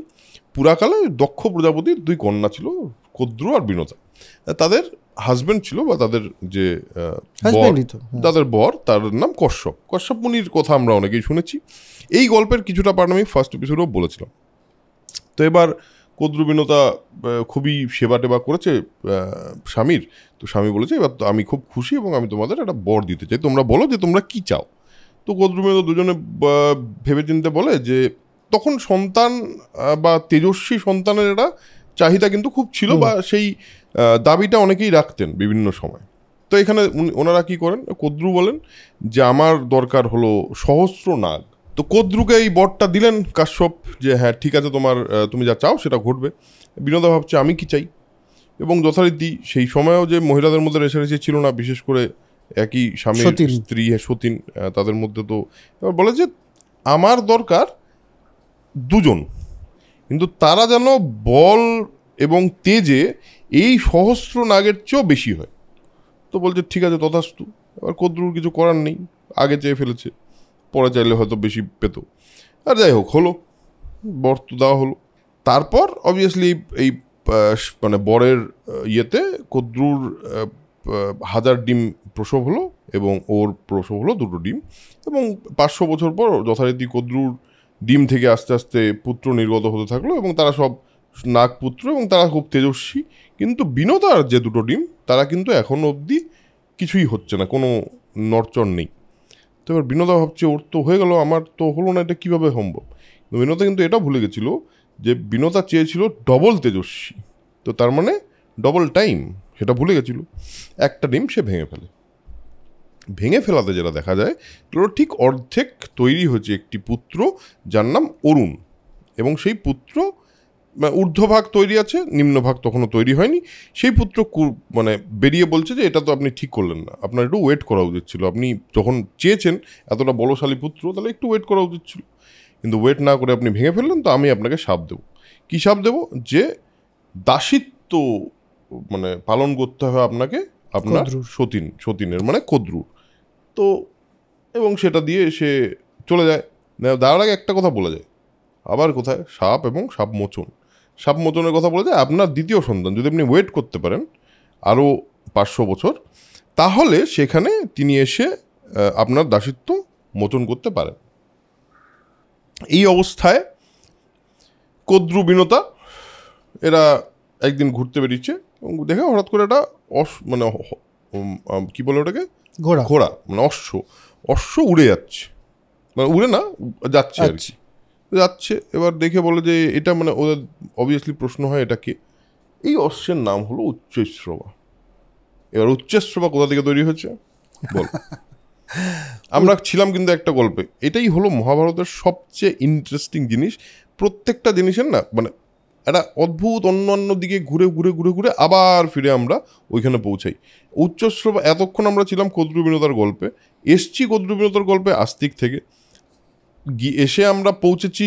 পুরাকালে দক্ষ প্রজাপতির 2 কন্যা ছিল, কদ্রু আর বিনতা। তাদের হাজব্যান্ড ছিল বা তাদের যে তাদের বর, তার নাম কশ্যপ মুনির কথা আমরা অনেকেই শুনেছি। এই গল্পের কিছুটা পার্ট আমি ফার্স্ট এপিসোডেও বলেছিলাম। তো এবার কদ্রু বিনতা খুবই সেবা টেবা করেছে স্বামীর। তো স্বামী বলেছে এবার আমি খুব খুশি এবং আমি তোমাদের একটা বর দিতে চাই, তোমরা বলো যে তোমরা কি চাও। তো কদ্রু বিনতা দুজনে ভেবেচিন্তে বলে যে তখন সন্তান বা তেজস্বী সন্তানের একটা চাহিদা কিন্তু খুব ছিল, বা সেই দাবিটা অনেকেই রাখতেন বিভিন্ন সময়। তো এখানে ওনারা কি করেন? কদ্রু বলেন যে আমার দরকার হলো সহস্র নাগ। তো কদ্রুকে এই বরটা দিলেন কাশ্যপ যে হ্যাঁ ঠিক আছে, তুমি যা চাও সেটা ঘটবে। বিনোদা ভাবছে আমি কি চাই, এবং যথারীতি সেই সময়েও যে মহিলাদের মধ্যে রেষারেষি ছিল না, বিশেষ করে একই স্বামীর স্ত্রী সতীন, তাদের মধ্যে তো এবার বলে যে আমার দরকার 2 জন, কিন্তু তারা যেন বল এবং তেজে এই সহস্র নাগের চেয়েও বেশি হয়। তো বলছে ঠিক আছে তথাস্তু। এবার কদ্রুর কিছু করার নেই, আগে চেয়ে ফেলেছে, পরে চাইলে হয়তো বেশি পেত। আর যাই হোক, হলো, বর তো দেওয়া হলো। তারপর অবভিয়াসলি এই বরের ইয়েতে কদ্রুর 1000 ডিম প্রসব হলো এবং ওর প্রসব হলো 2টো ডিম, এবং 500 বছর পর যথারীতি কদ্রুর ডিম থেকে আস্তে আস্তে পুত্র নির্গত হতে থাকলো, এবং তারা সব নাগপুত্র এবং তারা খুব তেজস্বী। কিন্তু বিনোদার যে 2টো ডিম, তারা কিন্তু এখনো অবধি কিছুই হচ্ছে না, কোনো নড়চড় নেই। তো এবার বিনোদা ভাবছে ওর তো হয়ে গেল, আমার তো হলো না, এটা কীভাবে সম্ভব? বিনোদা কিন্তু এটা ভুলে গেছিলো যে বিনোদা চেয়েছিল ডবল তেজস্বী, তো তার ডবল টাইম, সেটা ভুলে গেছিলো। একটা ডিম সে ভেঙে ফেলাতে যেটা দেখা যায়, ঠিক অর্ধেক তৈরি হয়েছে একটি পুত্র যার নাম অরুণ, এবং সেই পুত্র ঊর্ধ্বভাগ তৈরি আছে, নিম্নভাগ তখনও তৈরি হয়নি। সেই পুত্র মানে বেরিয়ে বলছে যে এটা তো আপনি ঠিক করলেন না, আপনার একটু ওয়েট করা উচিত ছিল, আপনি যখন চেয়েছেন এতটা বলশালী পুত্র তাহলে একটু ওয়েট করা উচিত ছিল, কিন্তু ওয়েট না করে আপনি ভেঙে ফেললেন, তো আমি আপনাকে শাপ দেবো। কী শাপ দেবো? যে দাসিত্ব মানে পালন করতে হবে আপনাকে আপনার সতীনের মানে কদ্রুর। তো এবং সেটা দিয়ে সে চলে যায়। তার আগে একটা কথা বলে যায় আবার, কোথায়? সাপ এবং সাপ মোচনের কথা বলে যায়। আপনার দ্বিতীয় সন্তান যদি আপনি ওয়েট করতে পারেন আরও 500 বছর, তাহলে সেখানে তিনি এসে আপনার দাসিত্ব মোচন করতে পারেন। এই অবস্থায় কদ্রু বিনতা এরা একদিন ঘুরতে বেরিয়েছে এবং দেখে হঠাৎ করে একটা মানে কি বলে ওটাকে, ঘোড়া মানে অশ্ব উড়ে যাচ্ছে, মানে উড়ে না, যাচ্ছে আর কি, যাচ্ছে। এবার দেখে বলে যে এটা মানে ওদের অবভিয়াসলি প্রশ্ন হয় এটা কি? এই অশ্বের নাম হলো উচ্চশ্রবা। এবার উচ্চশ্রবা কোথা থেকে তৈরি হয়েছে বল? আমরা ছিলাম কিন্তু একটা গল্পে। এটাই হলো মহাভারতের সবচেয়ে ইন্টারেস্টিং জিনিস। প্রত্যেকটা জিনিসের না মানে একটা অদ্ভুত অন্যান্য দিকে ঘুরে ঘুরে ঘুরে ঘুরে আবার ফিরে আমরা ওইখানে পৌঁছাই। উচ্চশ্রবা এতক্ষণ আমরা ছিলাম কদ্রুবিনতার গল্পে, এসছি কদ্রুবিনতার গল্পে আস্তিক থেকে, এসে আমরা পৌঁছেছি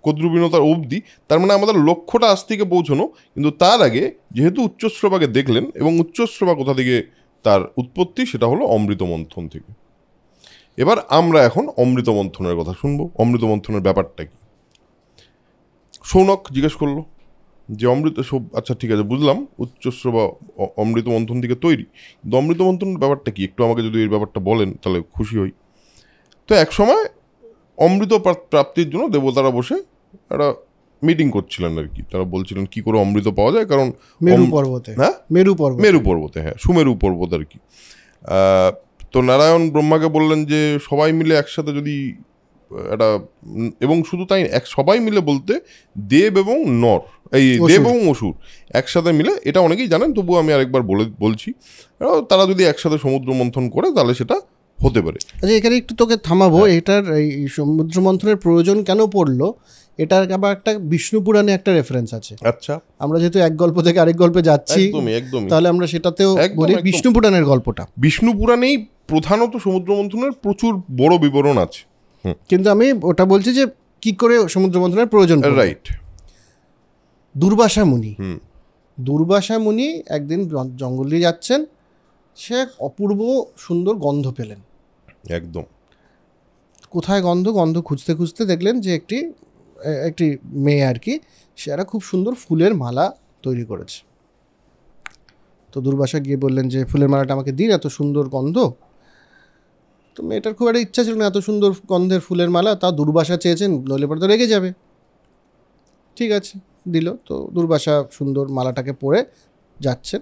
কদ্রুবিনতার অবধি। তার মানে আমাদের লক্ষ্যটা আস্তিকে পৌঁছানো, কিন্তু তার আগে যেহেতু উচ্চশ্রবাকে দেখলেন, এবং উচ্চশ্রবা কোথা থেকে তার উৎপত্তি, সেটা হলো অমৃত মন্থন থেকে। এবার আমরা এখন অমৃত মন্থনের কথা শুনবো। অমৃত মন্থনের ব্যাপারটা কি? সৌনক জিজ্ঞেস করলো যে আচ্ছা ঠিক আছে, বুঝলাম উচ্চশ্রবা অমৃত মন্থন থেকে তৈরি, কিন্তু অমৃত মন্থনের ব্যাপারটা কি? একটু আমাকে যদি এই ব্যাপারটা বলেন তাহলে খুশি হই। তো এক সময় অমৃত প্রাপ্তির জন্য দেবতারা বসে একটা মিটিং করছিলেন আর কি। তারা বলছিলেন কি করে অমৃত পাওয়া যায়, কারণ মেরু পর্বতে, হ্যাঁ সুমেরু পর্বত আর কি। তো নারায়ণ ব্রহ্মাকে বললেন যে সবাই মিলে একসাথে যদি একটা, এবং শুধু তাই সবাই মিলে বলতে দেব এবং নর, এই দেব এবং অসুর একসাথে মিলে, এটা অনেকেই জানেন তবুও আমি আরেকবার বলছি, তারা যদি একসাথে সমুদ্র মন্থন করে তাহলে সেটা হতে পারে। আচ্ছা, এখানে একটু তোকে থামাবো। এটার এই সমুদ্র মন্থনের প্রয়োজন কেন পড়লো, এটার আবার একটা বিষ্ণু পুরাণে একটা রেফারেন্স আছে। আচ্ছা, আমরা যেহেতু এক গল্প থেকে আরেক গল্পে যাচ্ছি, তাহলে আমরা সেটাতেও বলি বিষ্ণু পুরাণের গল্পটা। বিষ্ণু পুরাণেই প্রধানত সমুদ্র মন্থনের প্রচুর বড় বিবরণ আছে, কিন্তু আমি ওটা বলছি যে কি করে সমুদ্র মন্থনের প্রয়োজন। রাইট। দুর্বাসা মুনি একদিন জঙ্গল দিয়ে যাচ্ছেন, সে অপূর্ব সুন্দর গন্ধ পেলেন। একদম। কোথায় গন্ধ খুঁজতে খুঁজতে দেখলেন যে একটি মেয়ে আর কি, সে একটা খুব সুন্দর ফুলের মালা তৈরি করেছে। তো দুর্বাসা গিয়ে বললেন যে ফুলের মালাটা আমাকে দিন, এত সুন্দর গন্ধ। তো মেয়েটার খুব একটা ইচ্ছা ছিল না এত সুন্দর গন্ধের ফুলের মালা, তা দুর্বাসা চেয়েছেন, নইলে পরে তো রেগে যাবে। ঠিক আছে, দিল। তো দুর্বাসা সুন্দর মালাটাকে পরে যাচ্ছেন।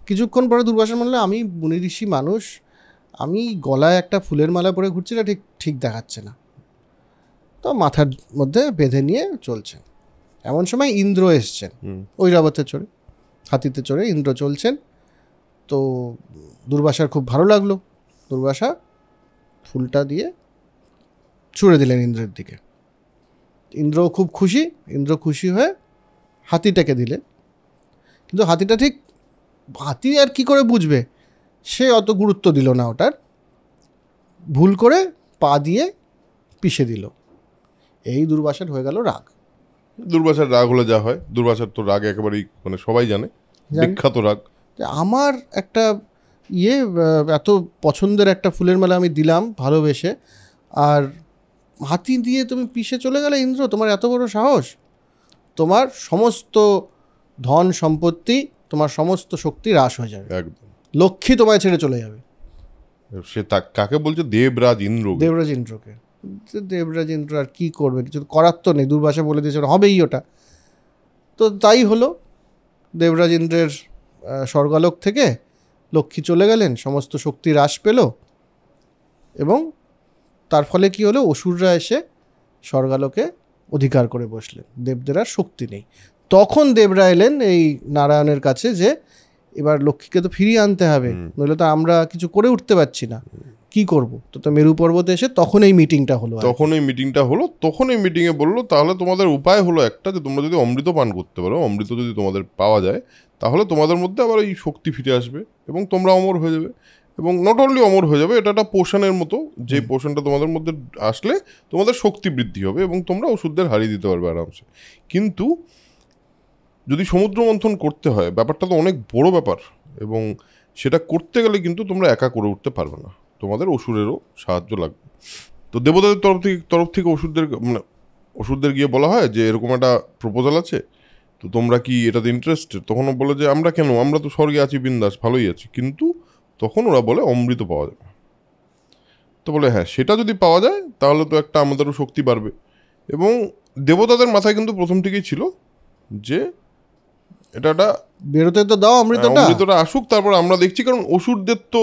কিছুক্ষণ পরে দুর্বাসা বললেন, আমি মুনি ঋষি মানুষ, আমি গলায় একটা ফুলের মালা পরে ঘুরছি, এটা ঠিক দেখাচ্ছে না। তো মাথার মধ্যে বেঁধে নিয়ে চলছেন। এমন সময় ইন্দ্র এসছেন ঐরাবতে চড়ে, হাতিতে চড়ে ইন্দ্র চলছেন। তো দুর্বাসার খুব ভালো লাগলো। দুর্বাসা ফুলটা দিয়ে ছুঁড়ে দিলেন ইন্দ্রের দিকে। ইন্দ্র খুব খুশি। ইন্দ্র খুশি হয়ে হাতিটাকে দিলেন, কিন্তু হাতি আর কি করে বুঝবে, সে অত গুরুত্ব দিল না ওটার, ভুল করে পা দিয়ে পিষে দিল। এই দুর্বাসার হয়ে গেল রাগ। দুর্বাসার রাগ হলে যা হয়, দুর্বাসার তো রাগ একেবারেই মানে সবাই জানে, বিখ্যাত রাগ। আমার একটা এত পছন্দের একটা ফুলের মালা আমি দিলাম ভালোবেসে, আর হাতি দিয়ে তুমি পিষে চলে গেলে ইন্দ্র, তোমার এত বড় সাহস! তোমার সমস্ত ধন সম্পত্তি, তোমার সমস্ত শক্তি হ্রাস হয়ে যাবে, একদম লক্ষ্মী তোমায় ছেড়ে চলে যাবে। সে কাকে বলছে? দেবরাজ ইন্দ্রকে। দেবরাজ ইন্দ্র আর কি করবে, কিছু করার তো নেই, দুর্বাসা বলে দিয়েছে হবেই ওটা। তো তাই হলো, দেবরাজ ইন্দ্রের স্বর্গালোক থেকে লক্ষ্মী চলে গেলেন, সমস্ত শক্তি হ্রাস পেল, এবং তার ফলে কি হলো, অসুররা এসে স্বর্গালোকে অধিকার করে বসলেন, দেবদের আর শক্তি নেই। তখন দেবরা এলেন এই নারায়ণের কাছে যে এবার লক্ষ্মীকে তো ফিরিয়ে আনতে হবে, নইলে তো আমরা কিছু করে উঠতে পারছি না, কি করব? তো মেরু পর্বতে এসে তখন এই মিটিংটা হলো। তখন এই মিটিংয়ে বললো তাহলে তোমাদের উপায় হলো একটা, যে তোমরা যদি অমৃত পান করতে পারো, অমৃত যদি তোমাদের পাওয়া যায়, তাহলে তোমাদের মধ্যে আবার এই শক্তি ফিরে আসবে এবং তোমরা অমর হয়ে যাবে। এবং নট অনলি অমর হয়ে যাবে, এটা একটা পোষণের মতো, যে পোষণটা তোমাদের মধ্যে আসলে তোমাদের শক্তি বৃদ্ধি হবে এবং তোমরা ওষুধদের হারিয়ে দিতে পারবে আরামসে। কিন্তু যদি সমুদ্র মন্থন করতে হয়, ব্যাপারটা তো অনেক বড় ব্যাপার, এবং সেটা করতে গেলে কিন্তু তোমরা একা করে উঠতে পারবে না, তোমাদের অসুরেরও সাহায্য লাগবে। তো দেবতাদের তরফ থেকে ওষুধদের গিয়ে বলা হয় যে এরকম একটা প্রপোজাল আছে, তো তোমরা কি এটাতে ইন্টারেস্টেড? তখন বলে যে আমরা কেন, আমরা তো স্বর্গে আছি, বিন্দাস, ভালোই আছি। কিন্তু তখন ওরা বলে অমৃত পাওয়া যাবে। তো বলে হ্যাঁ, সেটা যদি পাওয়া যায় তাহলে তো একটা আমাদেরও শক্তি বাড়বে। এবং দেবতাদের মাথায় কিন্তু প্রথম থেকেই ছিল যে এটা বেরোতে তো দাও অমৃতটা আসুক, তারপর আমরা দেখছি। কারণ অসুরদের তো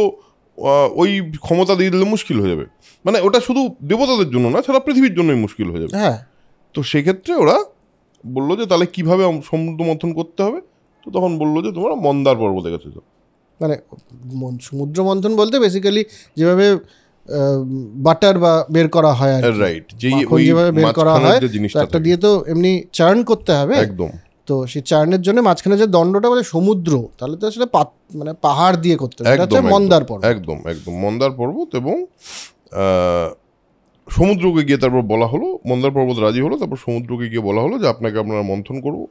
ওই ক্ষমতা দিয়ে দিলে মুশকিল হয়ে যাবে, মানে ওটা শুধু দেবতাদের জন্য না, সারা পৃথিবীর জন্যই মুশকিল হয়ে যাবে। হ্যাঁ, তো সেক্ষেত্রে ওরা বললো যে তাহলে কিভাবে সমুদ্র মন্থন করতে হবে। তো তখন বললো যে তোমরা মন্দার পর্বতে গেছে যাও। মানে সমুদ্র মন্থন বলতে বেসিক্যালি যেভাবে বাটার বা বের করা হয় আর রাইট, যেভাবে বের করা হয়, একটা দিয়ে তো এমনি চার্ন করতে হবে একদম। তো সেই চার্নের জন্য মাঝখানে যে দণ্ডটা বলে সমুদ্র, তাহলে তো আসলে মানে পাহাড় দিয়ে করতে হবে। এটা হচ্ছে মন্দার পর্বত। একদম মন্দার পর্বত। এবং সমুদ্রকে গিয়ে তারপর বলা হলো, মন্দার পর্বত রাজি হলো, তারপর সমুদ্রকে গিয়ে বলা হলো যে আপনাকে আপনারা মন্থন করবো,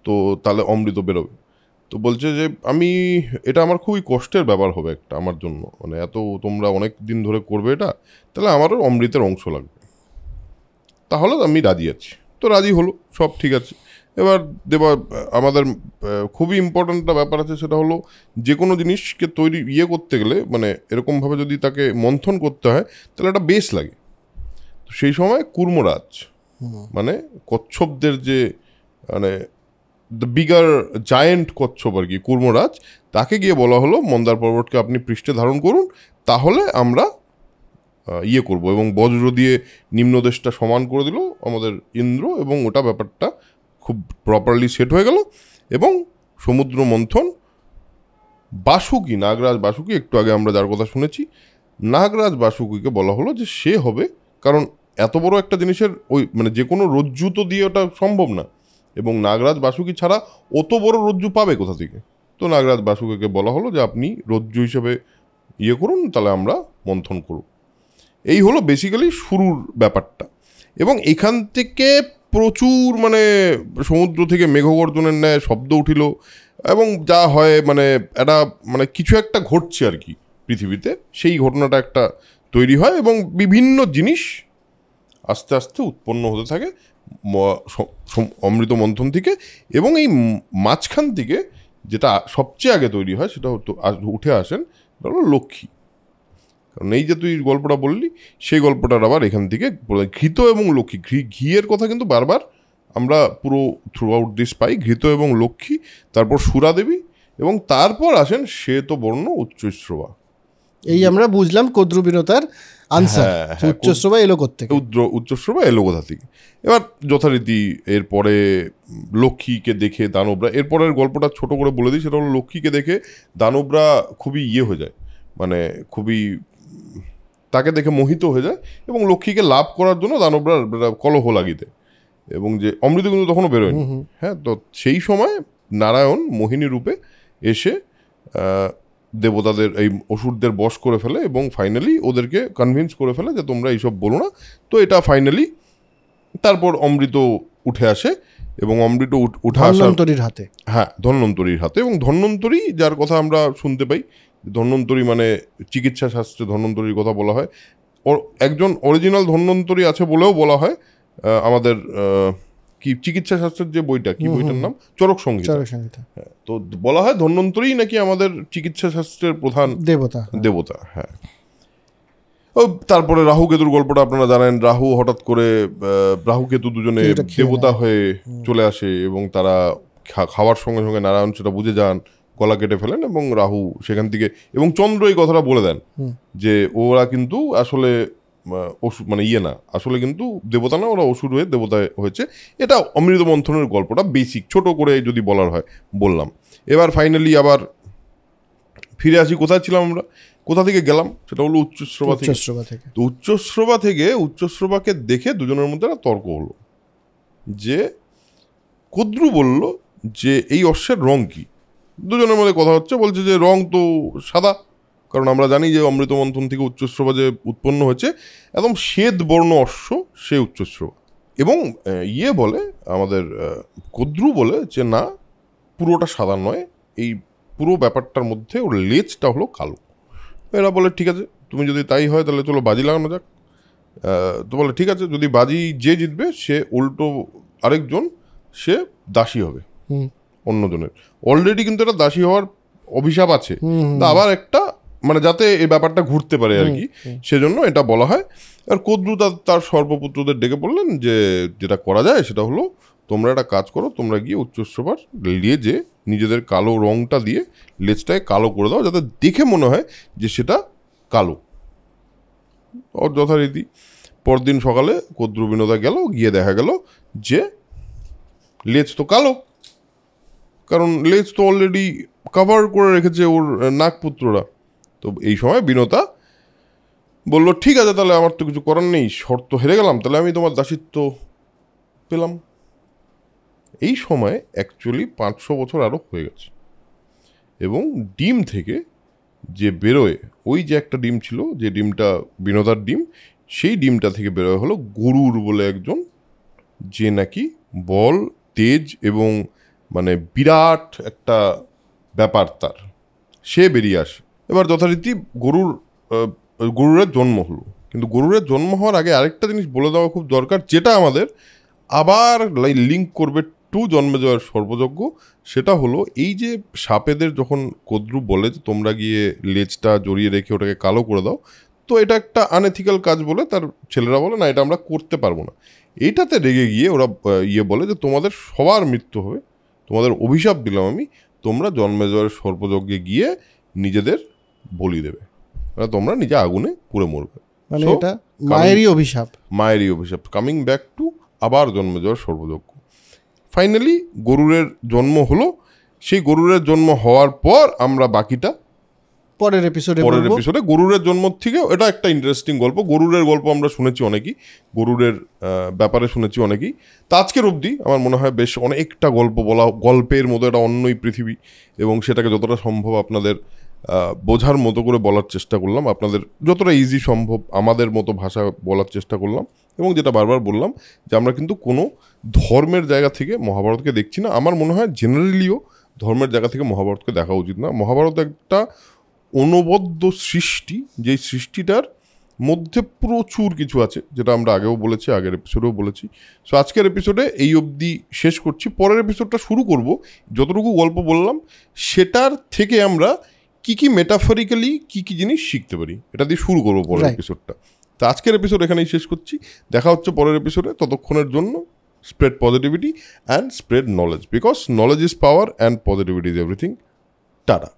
তো তাহলে অমৃত বেরোবে। তো বলছে যে এটা আমার খুবই কষ্টের ব্যাপার হবে একটা আমার জন্য, মানে এত তোমরা অনেক দিন ধরে করবে এটা, তাহলে আমারও অমৃতের অংশ লাগবে, তাহলে আমি রাজি আছি। তো রাজি হলো, সব ঠিক আছে। এবার আমাদের খুবই ইম্পর্ট্যান্ট একটা ব্যাপার আছে, সেটা হলো যে কোনো জিনিসকে করতে গেলে, মানে এরকমভাবে যদি তাকে মন্থন করতে হয় তাহলে একটা বেস লাগে। তো সেই সময় কুর্মরাজ, মানে কচ্ছপদের যে, মানে দ্য বিগার জায়েন্ট কচ্ছপ আর কি, কুর্মরাজ, তাকে গিয়ে বলা হলো মন্দার পর্বতকে আপনি পৃষ্ঠে ধারণ করুন, তাহলে আমরা করব। এবং বজ্র দিয়ে নিম্নদেশটা সমান করে দিল আমাদের ইন্দ্র, এবং ওটা ব্যাপারটা খুব প্রপারলি সেট হয়ে গেল। এবং সমুদ্র মন্থন বাসুকি, নাগরাজ বাসুকি, একটু আগে আমরা যার কথা শুনেছি, নাগরাজ বাসুকিকে বলা হলো যে সে হবে, কারণ এত বড় একটা জিনিসের মানে যে কোনো রজ্জু তো দিয়ে ওটা সম্ভব না, এবং নাগরাজ বাসুকি ছাড়া অত বড় রজ্জু পাবে কোথা থেকে। তো নাগরাজ বাসুকিকে বলা হলো যে আপনি রজ্জু হিসেবে করুন, তাহলে আমরা মন্থন করব। এই হলো বেসিক্যালি শুরুর ব্যাপারটা। এবং এখান থেকে প্রচুর, মানে সমুদ্র থেকে মেঘগর্জনের ন্যায় শব্দ উঠিল, এবং যা হয় মানে মানে কিছু একটা ঘটছে আর কি পৃথিবীতে, সেই ঘটনাটা একটা তৈরি হয়, এবং বিভিন্ন জিনিস আস্তে আস্তে উৎপন্ন হতে থাকে অমৃত মন্থন থেকে। এবং এই মাঝখান থেকে যেটা সবচেয়ে আগে তৈরি হয়, সেটা উঠে আসেন হলো লক্ষ্মী। কারণ এই যে তুই গল্পটা বললি, সেই গল্পটার আবার এখান থেকে ঘৃত এবং লক্ষ্মী, ঘিয়ের কথা কিন্তু বারবার আমরা পুরো থ্রু আউট দিস পাই, ঘৃত এবং লক্ষ্মী, তারপর সুরা দেবী, এবং তারপর আসেন শ্বেতবর্ণ উচ্চশ্রবা। এই আমরা বুঝলাম কদ্রুবিনতার আনসার, উচ্চশ্রবা এলো কোত্থেকে, উচ্চশ্রবা এলো কোথা থেকে। এবার যথারীতি এরপরে লক্ষ্মীকে দেখে দানবরা, এরপরের গল্পটা ছোট করে বলে দিই, সেটা হলো লক্ষ্মীকে দেখে দানবরা খুবই হয়ে যায়, মানে খুবই তাকে দেখে মোহিত হয়ে যায়, এবং লক্ষ্মীকে লাভ করার জন্য দানবরা কলহ লাগিয়ে দেয়, এবং যে অমৃত কিন্তু তখনও বেরোয়নি। হ্যাঁ, তো সেই সময় নারায়ণ মোহিনী রূপে এসে দেবতাদের এই অসুরদের বশ করে ফেলে, এবং ফাইনালি ওদেরকে কনভিন্স করে ফেলে যে তোমরা এইসব বলো না। তো এটা ফাইনালি তারপর অমৃত উঠে আসে, এবং অমৃত উঠে আসে ধন্বন্তরীর হাতে। হ্যাঁ, ধন্বন্তরীর হাতে। এবং ধন্বন্তরী, যার কথা আমরা শুনতে পাই, ধন্বন্তরী মানে চিকিৎসা শাস্ত্রে ধন্বন্তরীর কথা বলা হয়। একজন অরিজিনাল ধন্বন্তরী আছে বলেও বলা হয়। আমাদের কি চিকিৎসা শাস্ত্রের যে বইটা, কি বইটার নাম, চরক সংহিতা। হ্যাঁ, তো বলা হয় ধন্বন্তরী নাকি আমাদের চিকিৎসা শাস্ত্রের প্রধান দেবতা। হ্যাঁ। ও তারপরে রাহু কেতুর গল্পটা আপনারা জানেন। হঠাৎ করে রাহু কেতু দুজনে দেবতা হয়ে চলে আসে, এবং তারা খাওয়ার সঙ্গে সঙ্গে নারায়ণ সেটা বুঝে যান, গলা কেটে ফেলেন, এবং রাহু সেখান থেকে, এবং চন্দ্র এই কথাটা বলে দেন যে ওরা কিন্তু আসলে মানে না, আসলে কিন্তু দেবতা না, ওরা অসুর হয়ে দেবতা হয়েছে। এটা অমৃত মন্থনের গল্পটা বেসিক ছোট করে যদি বলার হয় বললাম। এবার ফাইনালি আবার ফিরে আসি, কোথায় ছিলাম আমরা, কোথা থেকে গেলাম, সেটা হলো উচ্চশ্রবা থেকে। তো উচ্চশ্রবাকে দেখে দুজনের মধ্যে একটা তর্ক হলো, যে কদ্রু বলল যে এই অশ্বের রং কি। দুজনের মধ্যে কথা হচ্ছে, বলছে যে রং তো সাদা, কারণ আমরা জানি যে অমৃত মন্থন থেকে উচ্চশ্রবা যে উৎপন্ন হয়েছে, একদম শ্বেত বর্ণ অশ্ব সে উচ্চশ্রবা। এবং বলে আমাদের কদ্রু বলে যে না, পুরোটা সাদা নয়, এই পুরো ব্যাপারটার মধ্যে ওর লেজটা হলো কালো। এরা বলে ঠিক আছে, তুমি যদি তাই হয় তাহলে চলো বাজি লাগানো যাক। তো বলে ঠিক আছে, যদি বাজি যে জিতবে সে উল্টো আরেকজন সে দাসী হবে অন্যজনের। অলরেডি কিন্তু এটা দাসী হওয়ার অভিশাপ আছে, আবার একটা মানে যাতে এই ব্যাপারটা ঘুরতে পারে আর কি, সেজন্য এটা বলা হয়। আর কদ্রু তার সর্বপুত্রদের ডেকে বললেন যে যেটা করা যায় সেটা হলো, তোমরা একটা কাজ করো, তোমরা গিয়ে উচ্চশ্রবার লেজে নিজেদের কালো রংটা দিয়ে লেজটাকে কালো করে দাও, যাতে দেখে মনে হয় যে সেটা কালো। ওর যথারীতি পরদিন সকালে কদ্রু বিনোদা গেল, গিয়ে দেখা গেল যে লেজ তো কালো, কারণ লেজ তো অলরেডি কভার করে রেখেছে ওর নাগপুত্ররা। তো এই সময় বিনোদা বলল ঠিক আছে, তাহলে আমার তো কিছু করার নেই, শর্ত হেরে গেলাম, তাহলে আমি তোমার দাসিত্ব পেলাম। এই সময় অ্যাকচুয়ালি 500 বছর আরও হয়ে গেছে, এবং ডিম থেকে যে বেরোয়, ওই যে একটা ডিম ছিল, যে ডিমটা বিনোদার ডিম, সেই ডিমটা থেকে বেরোয় হলো গরুর বলে একজন, যে নাকি বল, তেজ এবং মানে বিরাট একটা ব্যাপার তার, সে বেরিয়ে আসে। এবার যথারীতি গরুরের জন্ম হলো। কিন্তু গরুরের জন্ম হওয়ার আগে আরেকটা জিনিস বলে দেওয়া খুব দরকার, যেটা আমাদের আবার লিঙ্ক করবে টু জন্মেজয়ের সর্বযজ্ঞ। সেটা হলো এই যে সাপেদের যখন কদ্রু বলে যে তোমরা গিয়ে লেজটা জড়িয়ে রেখে ওটাকে কালো করে দাও, তো এটা একটা আনএথিক্যাল কাজ বলে তার ছেলেরা বলে না, এটা আমরা করতে পারবো না। এইটাতে রেগে গিয়ে ওরা বলে যে তোমাদের সবার মৃত্যু হবে, তোমাদের অভিশাপ দিলাম আমি, তোমরা জন্মেজয়ের সর্বযজ্ঞে গিয়ে নিজেদের বলি দেবে, মানে তোমরা নিজে আগুনে পুড়ে মরবে। মানে এটা মায়েরই অভিশাপ। কামিং ব্যাক টু আবার জন্মেজয়ের সর্বযজ্ঞ। ফাইনালি গরুরের জন্ম হলো। সেই গরুরের জন্ম হওয়ার পর আমরা বাকিটা পরের এপিসোডে গরুরের জন্ম থেকে, এটা একটা ইন্টারেস্টিং গল্প। গরুরের গল্প আমরা শুনেছি অনেকেই, গরুরের ব্যাপারে শুনেছি অনেকেই। তা আজকের অবধি আমার মনে হয় বেশ অনেকটা গল্পের মতো এটা অন্যই পৃথিবী, এবং সেটাকে যতটা সম্ভব আপনাদের বোঝার মতো করে বলার চেষ্টা করলাম, আপনাদের যতটা ইজি সম্ভব আমাদের মতো ভাষা বলার চেষ্টা করলাম। এবং যেটা বারবার বললাম যে আমরা কিন্তু কোনো ধর্মের জায়গা থেকে মহাভারতকে দেখছি না। আমার মনে হয় জেনারেলিও ধর্মের জায়গা থেকে মহাভারতকে দেখা উচিত না। মহাভারত একটা অনবদ্য সৃষ্টি, যেই সৃষ্টিটার মধ্যে প্রচুর কিছু আছে, যেটা আমরা আগেও বলেছি, আগের এপিসোডেও বলেছি। সো আজকের এপিসোডে এই অবধি শেষ করছি। পরের এপিসোডটা শুরু করব, যতটুকু গল্প বললাম সেটার থেকে আমরা কি মেটাফরিক্যালি কি জিনিস শিখতে পারি, এটা দিয়ে শুরু করবো পরের এপিসোডটা। তো আজকের এপিসোড এখানেই শেষ করছি, দেখা হচ্ছে পরের এপিসোডে। ততক্ষণের জন্য spread positivity and spread knowledge, because knowledge is power and positivity is everything. Tata.